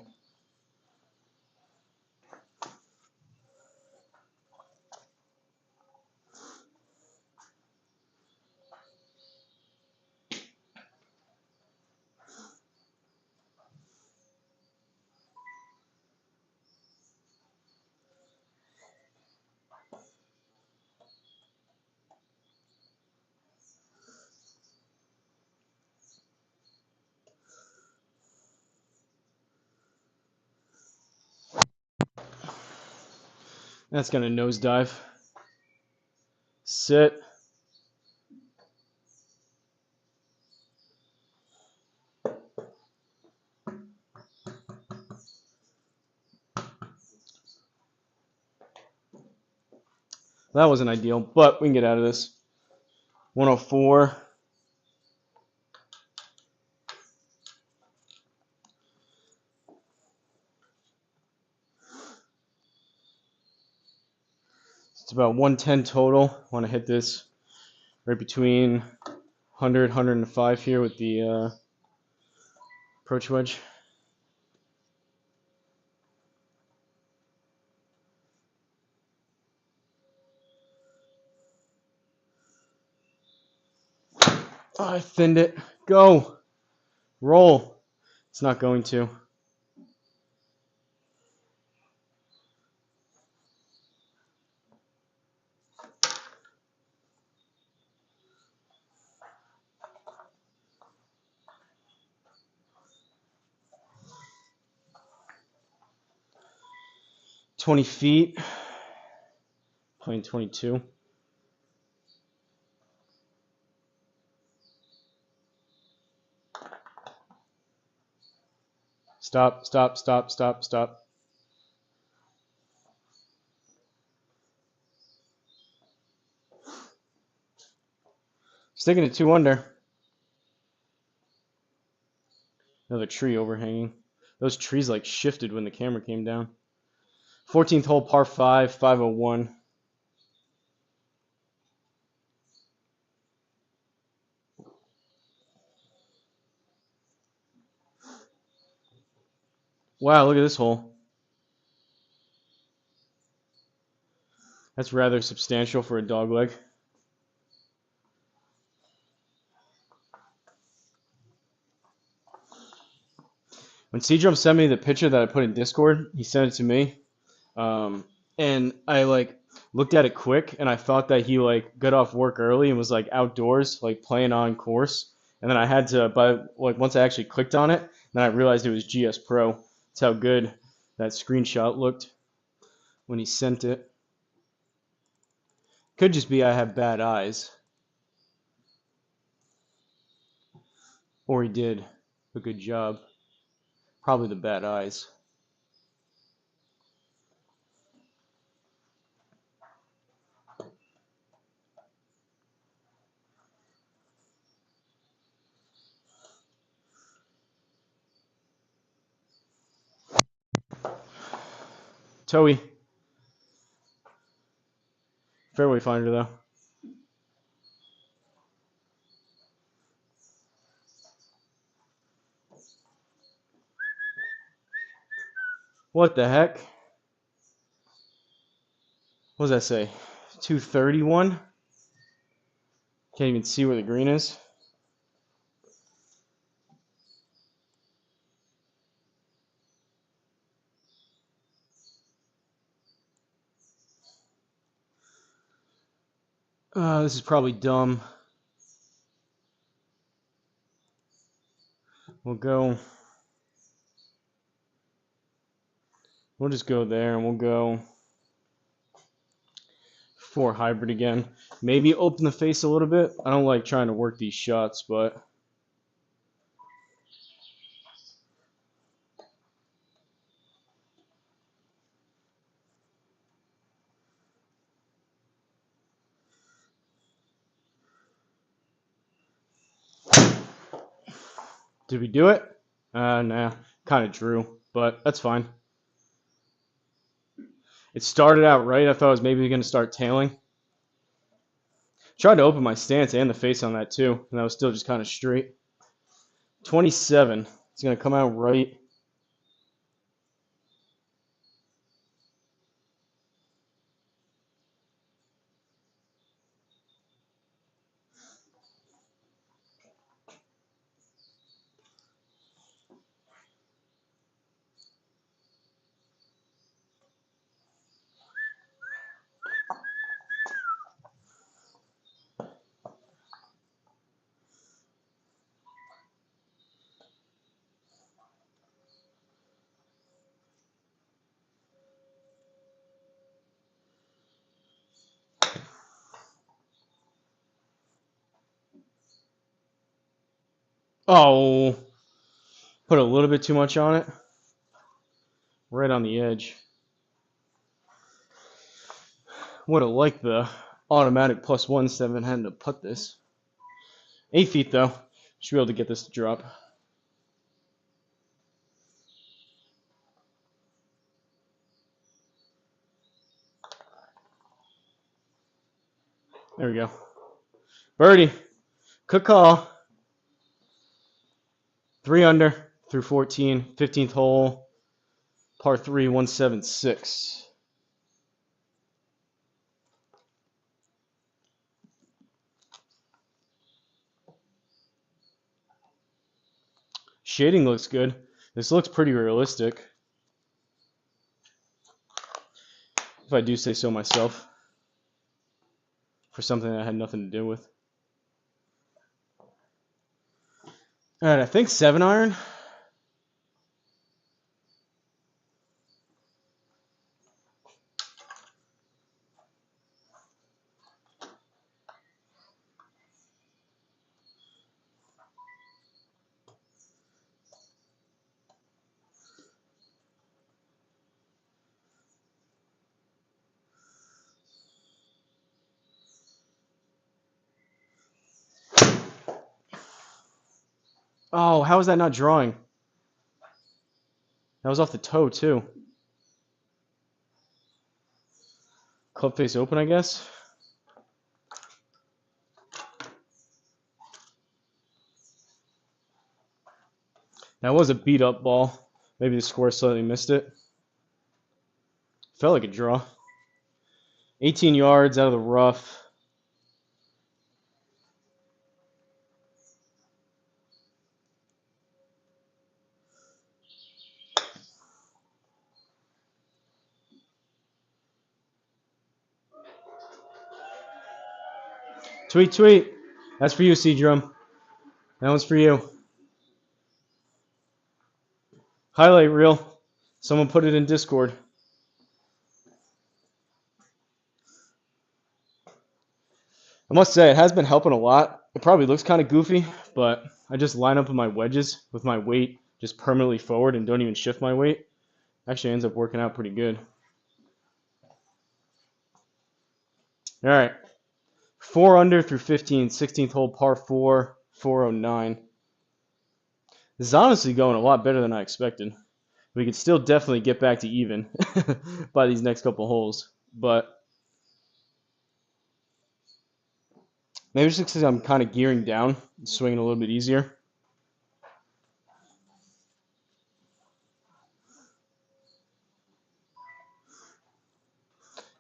That's gonna nosedive. Sit. That wasn't ideal, but we can get out of this. 104. It's about 110 total. Want to hit this right between 100, 105 here with the approach wedge. Oh, I thinned it. Go. Roll. It's not going to. $20 feet. Playing 22. Stop, stop, stop, stop, stop. Sticking it 2 under. Another tree overhanging. Those trees like shifted when the camera came down. 14th hole, par 5, 501. Wow, look at this hole. That's rather substantial for a dog leg. When CDrum sent me the picture that I put in Discord, he sent it to me. And I like looked at it quick, and I thought that he like got off work early and was like outdoors, like playing on course. And then I had to, but like once I actually clicked on it, then I realized it was GSPro. That's how good that screenshot looked when he sent it. Could just be I have bad eyes, or he did a good job. Probably the bad eyes. Toey. Fairway finder though. What the heck? What does that say? 231? Can't even see where the green is. This is probably dumb. We'll just go there and we'll go 4 hybrid again. Maybe open the face a little bit. I don't like trying to work these shots, but Did we do it? Nah, kind of drew, but that's fine. It started out right. I thought I was maybe going to start tailing. Tried to open my stance and the face on that too, and that was still just kind of straight. 27. It's going to come out right. Oh, put a little bit too much on it. Right on the edge. Would have liked the automatic +1 7-handed to put this. 8 feet though. Should be able to get this to drop. There we go. Birdie. Good call. 3 under through 14. 15th hole. Par 3, 176. Shading looks good. This looks pretty realistic, if I do say so myself, for something that I had nothing to do with. All right, I think 7-iron. Oh, how is that not drawing? That was off the toe, too. Club face open, I guess. That was a beat up ball. Maybe the score slightly missed it. Felt like a draw. 18 yards out of the rough. Tweet, tweet. That's for you, CDrum. That one's for you. Highlight reel. Someone put it in Discord. I must say, it has been helping a lot. It probably looks kind of goofy, but I just line up with my wedges with my weight just permanently forward and don't even shift my weight. Actually ends up working out pretty good. All right. 4 under through 15, 16th hole, par 4, 409. This is honestly going a lot better than I expected. We could still definitely get back to even by these next couple holes, but maybe it's just because I'm kind of gearing down, swinging a little bit easier.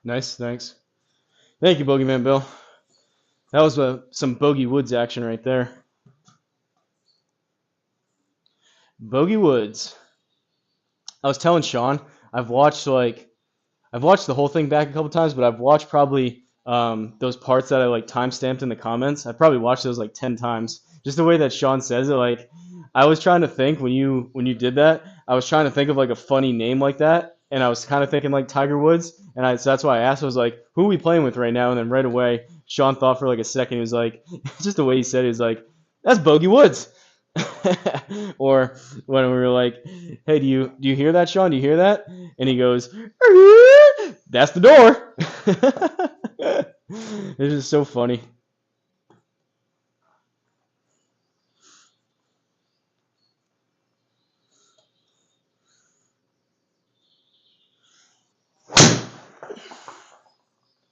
Nice, thanks. Thank you, Bogeyman Bill. That was some Bogey Woods action right there. Bogey Woods. I was telling Sean, I've watched the whole thing back a couple times, but I've watched probably those parts that I like timestamped in the comments. I probably watched those like 10 times. Just the way that Sean says it, like I was trying to think when you did that, I was trying to think of like a funny name like that, and I was kind of thinking like Tiger Woods, and so that's why I asked. I was like, "Who are we playing with right now?" And then right away, Sean thought for like a second. He was like, just the way he said it, he was like, "That's Bogey Woods." Or when we were like, "Hey, do you hear that, Sean? Do you hear that?" And he goes, "That's the door." It's just so funny.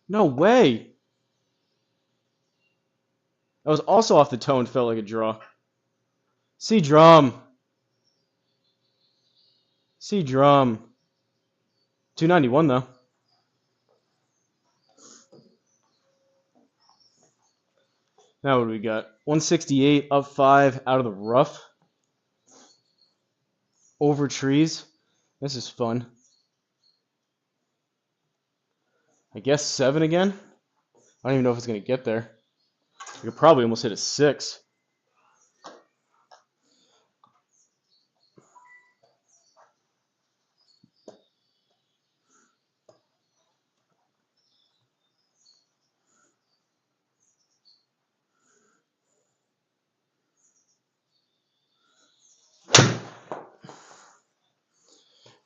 No way. That was also off the toe and felt like a draw. CDrum. CDrum. 291 though. Now what do we got? 168 up 5 out of the rough. Over trees. This is fun. I guess 7 again. I don't even know if it's going to get there. We could probably almost hit a 6.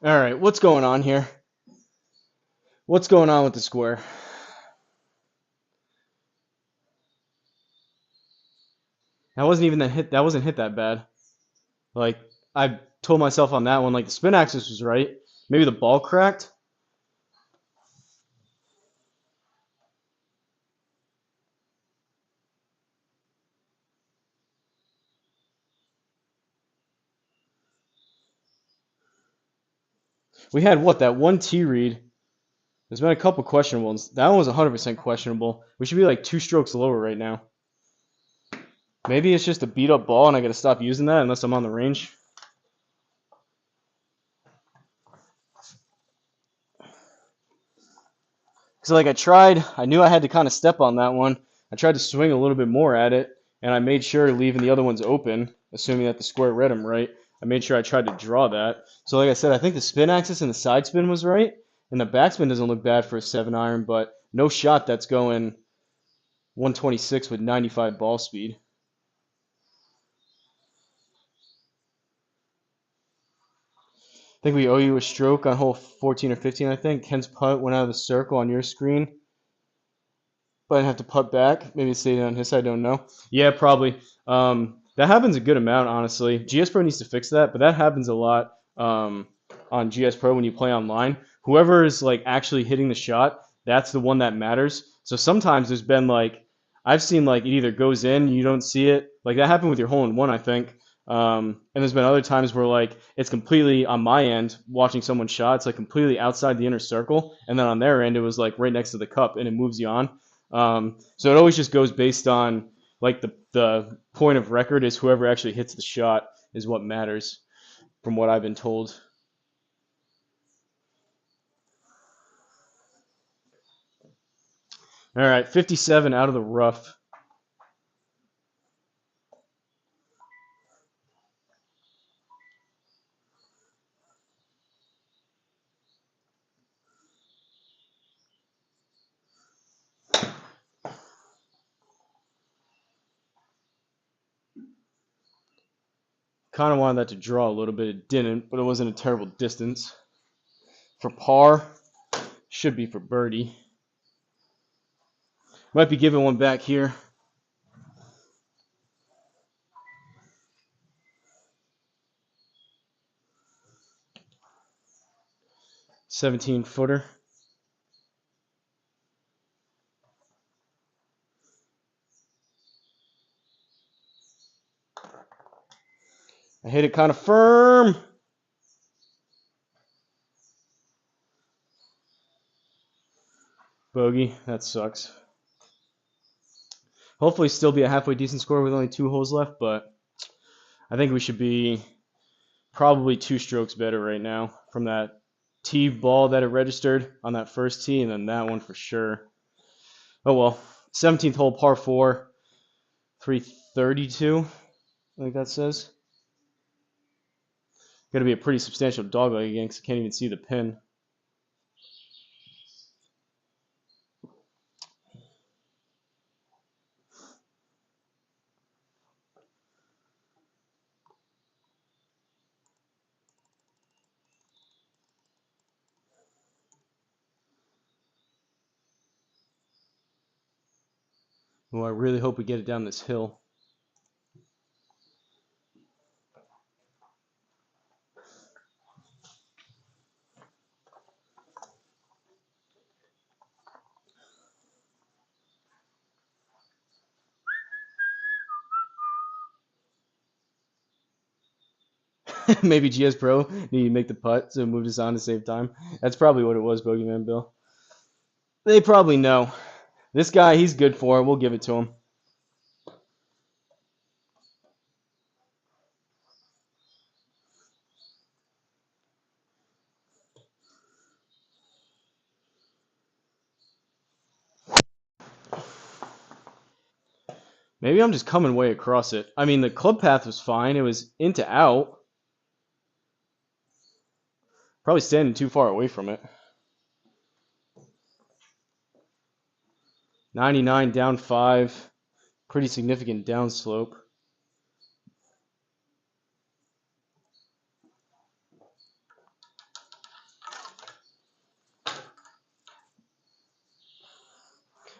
All right, what's going on here? What's going on with the square? That wasn't even that hit. That wasn't hit that bad. Like I told myself on that one, like the spin axis was right. Maybe the ball cracked. We had what, that one T read. There's been a couple questionable ones. That one was 100% questionable. We should be like 2 strokes lower right now. Maybe it's just a beat up ball and I gotta stop using that unless I'm on the range. So like I knew I had to kind of step on that one. I tried to swing a little bit more at it, and I made sure leaving the other ones open, assuming that the square read them right. I made sure I tried to draw that. So like I said, I think the spin axis and the side spin was right, and the backspin doesn't look bad for a 7-iron, but no shot that's going 126 with 95 ball speed. I think we owe you a stroke on hole 14 or 15, I think. Ken's putt went out of the circle on your screen. But I'd have to putt back. Maybe stay on his side. I don't know. Yeah, probably. That happens a good amount, honestly. GSPro needs to fix that, but that happens a lot on GSPro when you play online. Whoever is like actually hitting the shot, that's the one that matters. So sometimes there's been like I've seen like it either goes in, you don't see it. Like that happened with your hole in one, I think. And there's been other times where like it's completely on my end watching someone shot, it's like completely outside the inner circle, and then on their end it was like right next to the cup and it moves you on. So it always just goes based on like the point of record is whoever actually hits the shot is what matters, from what I've been told. All right, 57 out of the rough. Kind of wanted that to draw a little bit. It didn't, but it wasn't a terrible distance. For par, should be for birdie. Might be giving one back here. $17-footer. I hit it kind of firm. Bogey. That sucks. Hopefully still be a halfway decent score with only 2 holes left, but I think we should be probably 2 strokes better right now from that tee ball that it registered on that first tee, and then that one for sure. Oh well. 17th hole, par 4, 332, I think that says. Got to be a pretty substantial dogleg again because I can't even see the pin. Well, I really hope we get it down this hill. Maybe GSPro needed to make the putt, so moved us on to save time. That's probably what it was, Bogeyman Bill. They probably know. This guy, he's good for it. We'll give it to him. Maybe I'm just coming way across it. I mean, the club path was fine. It was into out. Probably standing too far away from it. 99 down 5. Pretty significant downslope.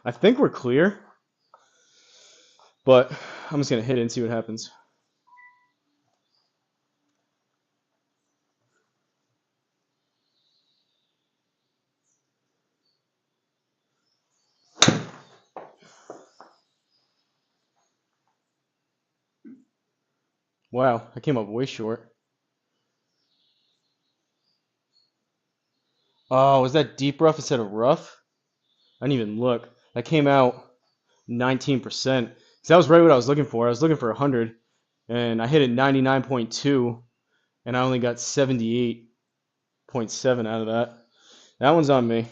I think we're clear, but I'm just going to hit it and see what happens. Wow, I came up way short. Oh, was that deep rough instead of rough? I didn't even look. That came out 19%. Because that was right what I was looking for. I was looking for 100, and I hit it 99.2, and I only got 78.7 out of that. That one's on me.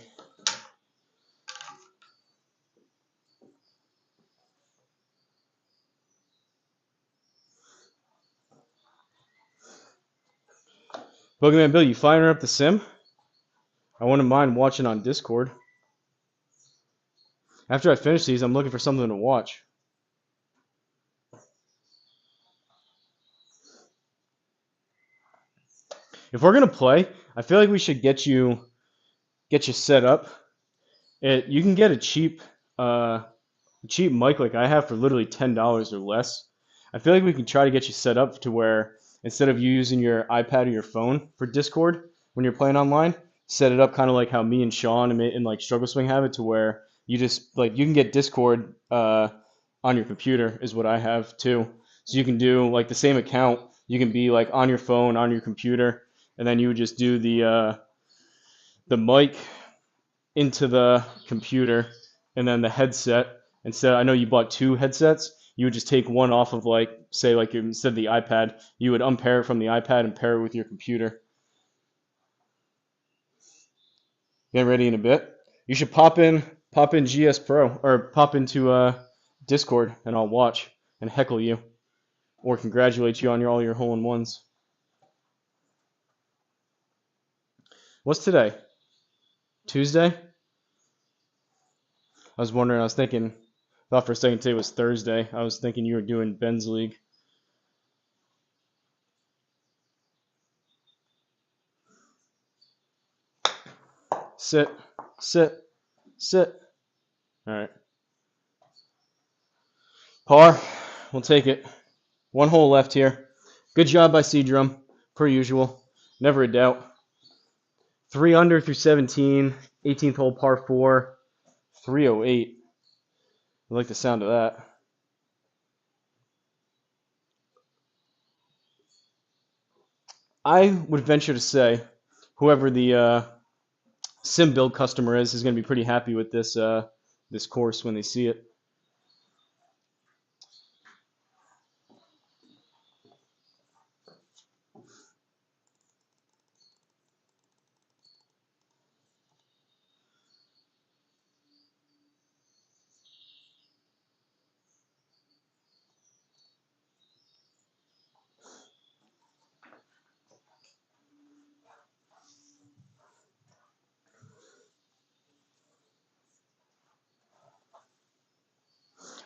Boogeyman Bill, you firing up the sim? I wouldn't mind watching on Discord. After I finish these, I'm looking for something to watch. If we're gonna play, I feel like we should get you set up. You can get a cheap mic like I have for literally $10 or less. I feel like we can try to get you set up to where instead of you using your iPad or your phone for Discord when you're playing online, set it up kind of like how me and Sean and like Struggle Swing have it, to where you just like you can get Discord on your computer is what I have too. So you can do like the same account. You can be like on your phone, on your computer, and then you would just do the mic into the computer, and then the headset. Instead, I know you bought 2 headsets. You would just take one off of like, say, like instead of the iPad, you would unpair it from the iPad and pair it with your computer. Get ready in a bit. You should pop in GSPro or pop into Discord, and I'll watch and heckle you, or congratulate you on all your hole-in-ones. What's today? Tuesday? I was wondering. I was thinking. Thought for a second today was Thursday. I was thinking you were doing Ben's League. Sit, sit, sit. All right. Par. We'll take it. 1 hole left here. Good job by CDrum, per usual. Never a doubt. 3 under through 17. 18th hole, par 4. 308. I like the sound of that. I would venture to say whoever the sim build customer is going to be pretty happy with this this course when they see it.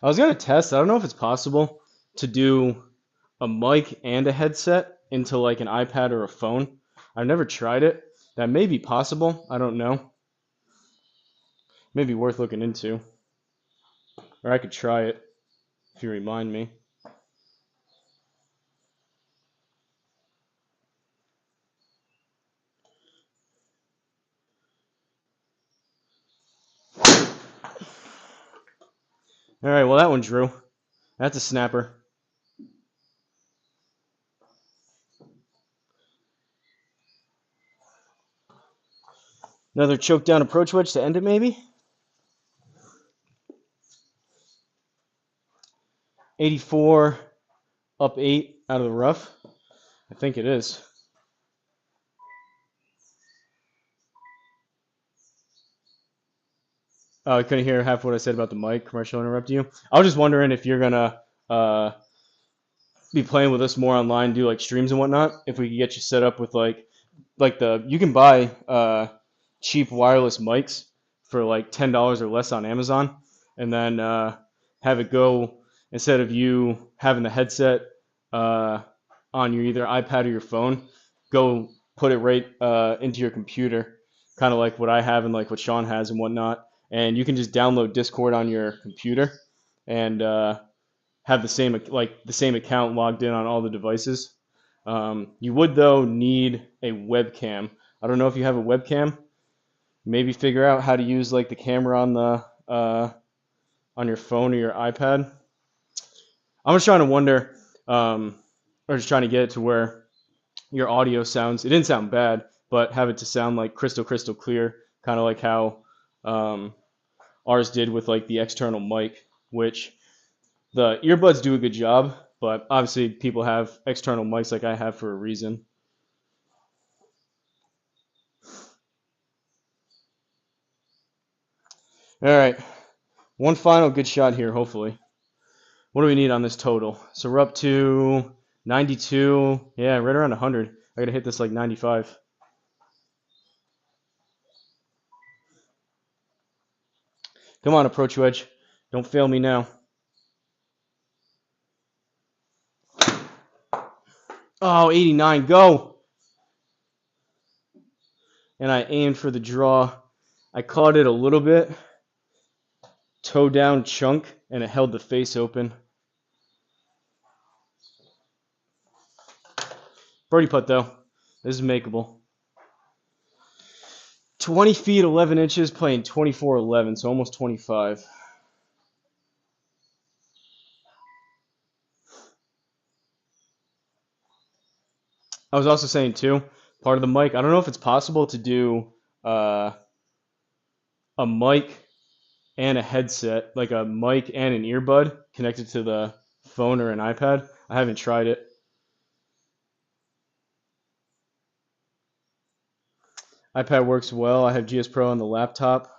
I was going to test. I don't know if it's possible to do a mic and a headset into like an iPad or a phone. I've never tried it. That may be possible. I don't know. Maybe worth looking into. Or I could try it if you remind me. All right, well, that one drew. That's a snapper. Another choke down approach wedge to end it, maybe. 84 up 8 out of the rough. I think it is. Oh, I couldn't hear half what I said about the mic. Commercial interrupt you. I was just wondering if you're gonna be playing with us more online, do like streams and whatnot. If we could get you set up with like the you can buy cheap wireless mics for like $10 or less on Amazon, and then have it go instead of you having the headset on your either iPad or your phone, go put it right into your computer, kind of like what I have and like what Sean has and whatnot, and you can just download Discord on your computer and have the same account logged in on all the devices. You would though need a webcam. I don't know if you have a webcam. Maybe figure out how to use like the camera on your phone or your iPad. I'm just trying to wonder, or just trying to get it to where your audio sounds. It didn't sound bad, but have it to sound like crystal clear, kind of like how ours did with like the external mic, which the earbuds do a good job, but obviously people have external mics like I have for a reason. All right, one final good shot here, hopefully. What do we need on this total? So we're up to 92. Yeah, right around 100. I gotta hit this like 95. Come on, approach wedge. Don't fail me now. Oh, 89, go! And I aimed for the draw. I caught it a little bit. Toe down chunk, and it held the face open. Birdie putt, though. This is makeable. 20 feet, 11 inches, playing 24-11, so almost 25. I was also saying, too, part of the mic, I don't know if it's possible to do a mic and a headset, like a mic and an earbud connected to the phone or an iPad. I haven't tried it. iPad works well. I have GSPro on the laptop.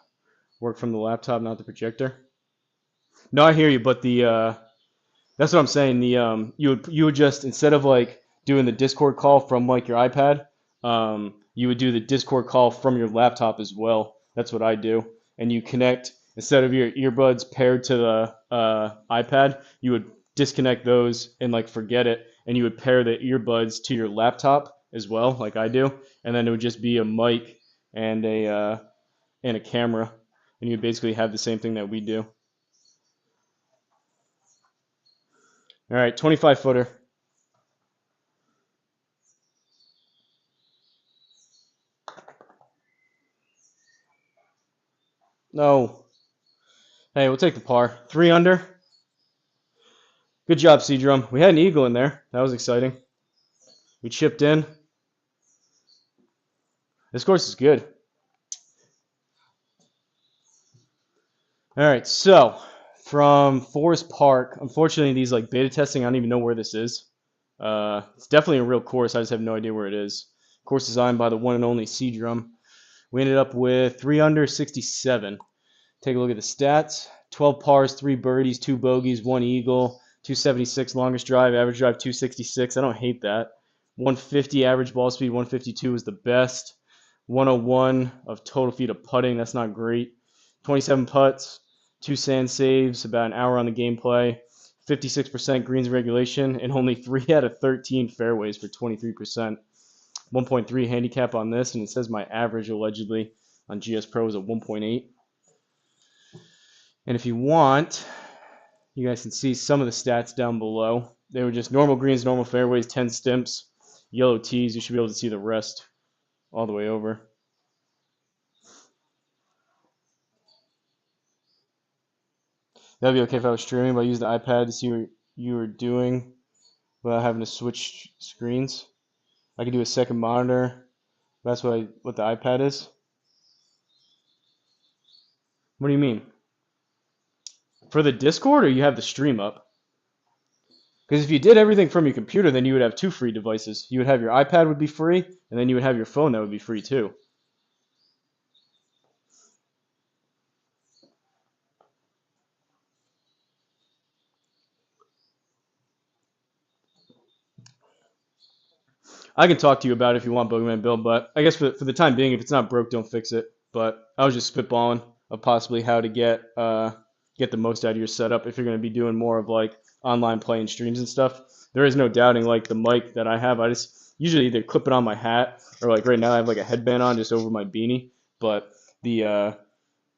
Work from the laptop, not the projector. No, I hear you, but the that's what I'm saying. The you would just instead of like doing the Discord call from like your iPad, you would do the Discord call from your laptop as well. That's what I do. And you connect instead of your earbuds paired to the iPad, you would disconnect those and like forget it, and you would pair the earbuds to your laptop as well, like I do, and then it would just be a mic and a camera, and you would basically have the same thing that we do. All right, 25 footer. No. Hey, we'll take the par. 3 under. Good job, CDrum. We had an eagle in there. That was exciting. We chipped in. This course is good. All right, so from Forest Park, unfortunately, these like beta testing, I don't even know where this is. It's definitely a real course. I just have no idea where it is. Course designed by the one and only CDrum. We ended up with 3 under, 67. Take a look at the stats. 12 pars, 3 birdies, 2 bogeys, 1 eagle, 276 longest drive, average drive 266. I don't hate that. 150 average ball speed, 152 was the best. 101 of total feet of putting. That's not great. 27 putts, 2 sand saves, about an hour on the gameplay. 56% greens regulation, and only 3 out of 13 fairways for 23%. 1.3 handicap on this, and it says my average allegedly on GSPro is a 1.8. And if you want, you guys can see some of the stats down below. They were just normal greens, normal fairways, 10 stimps, yellow tees. You should be able to see the rest all the way over. That'd be okay if I was streaming, but I use the iPad to see what you were doing without having to switch screens. I could do a second monitor. That's what the iPad is. What do you mean? For the Discord, or you have the stream up? Because if you did everything from your computer, then you would have two free devices. You would have your iPad would be free, and then you would have your phone that would be free too. I can talk to you about it if you want, Boogeyman Bill, but I guess for the time being, if it's not broke, don't fix it. But I was just spitballing of possibly how to get the most out of your setup if you're going to be doing more of like online play and streams and stuff. There is no doubting like the mic that I have. I just usually either clip it on my hat or like right now I have like a headband on just over my beanie. But the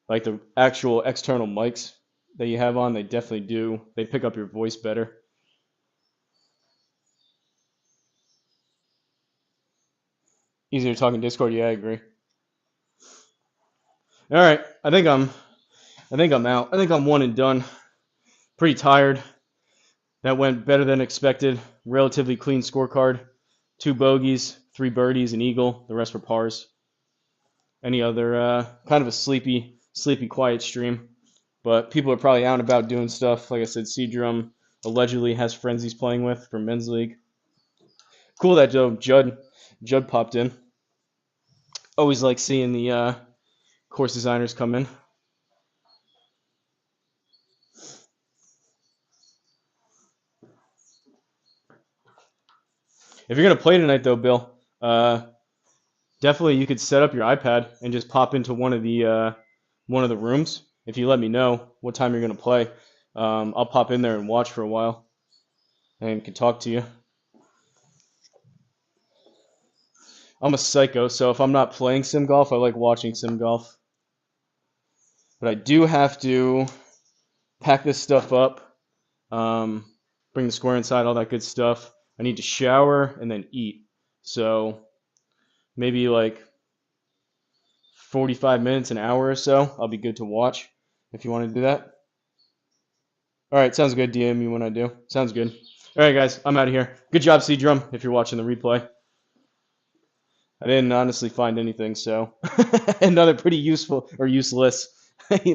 like the actual external mics that you have on, they definitely do. They pick up your voice better. Easier talking Discord. Yeah, I agree. All right, I think I'm out. I think I'm one and done. Pretty tired. That went better than expected. Relatively clean scorecard. 2 bogeys, 3 birdies, an eagle. The rest were pars. Any other kind of a sleepy, quiet stream. But people are probably out and about doing stuff. Like I said, CDrum allegedly has friends he's playing with for men's league. Cool that Judd popped in. Always like seeing the course designers come in. If you're gonna play tonight, though, Bill, definitely you could set up your iPad and just pop into one of the rooms. If you let me know what time you're gonna play, I'll pop in there and watch for a while and can talk to you. I'm a psycho, so if I'm not playing sim golf, I like watching sim golf. But I do have to pack this stuff up, bring the square inside, all that good stuff. I need to shower and then eat. So maybe like 45 minutes, an hour or so, I'll be good to watch if you want to do that. All right, sounds good. DM me when I do. Sounds good. All right, guys, I'm out of here. Good job, CDrum, if you're watching the replay. I didn't honestly find anything, so another pretty useful or useless,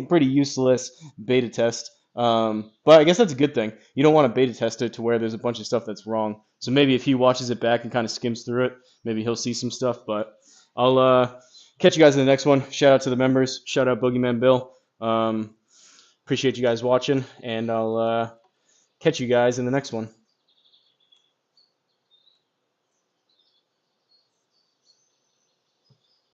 pretty useless beta test. But I guess that's a good thing. You don't want to beta test it to where there's a bunch of stuff that's wrong. So maybe if he watches it back and kind of skims through it, maybe he'll see some stuff. But I'll catch you guys in the next one. Shout out to the members. Shout out Boogeyman Bill. Appreciate you guys watching, and I'll catch you guys in the next one.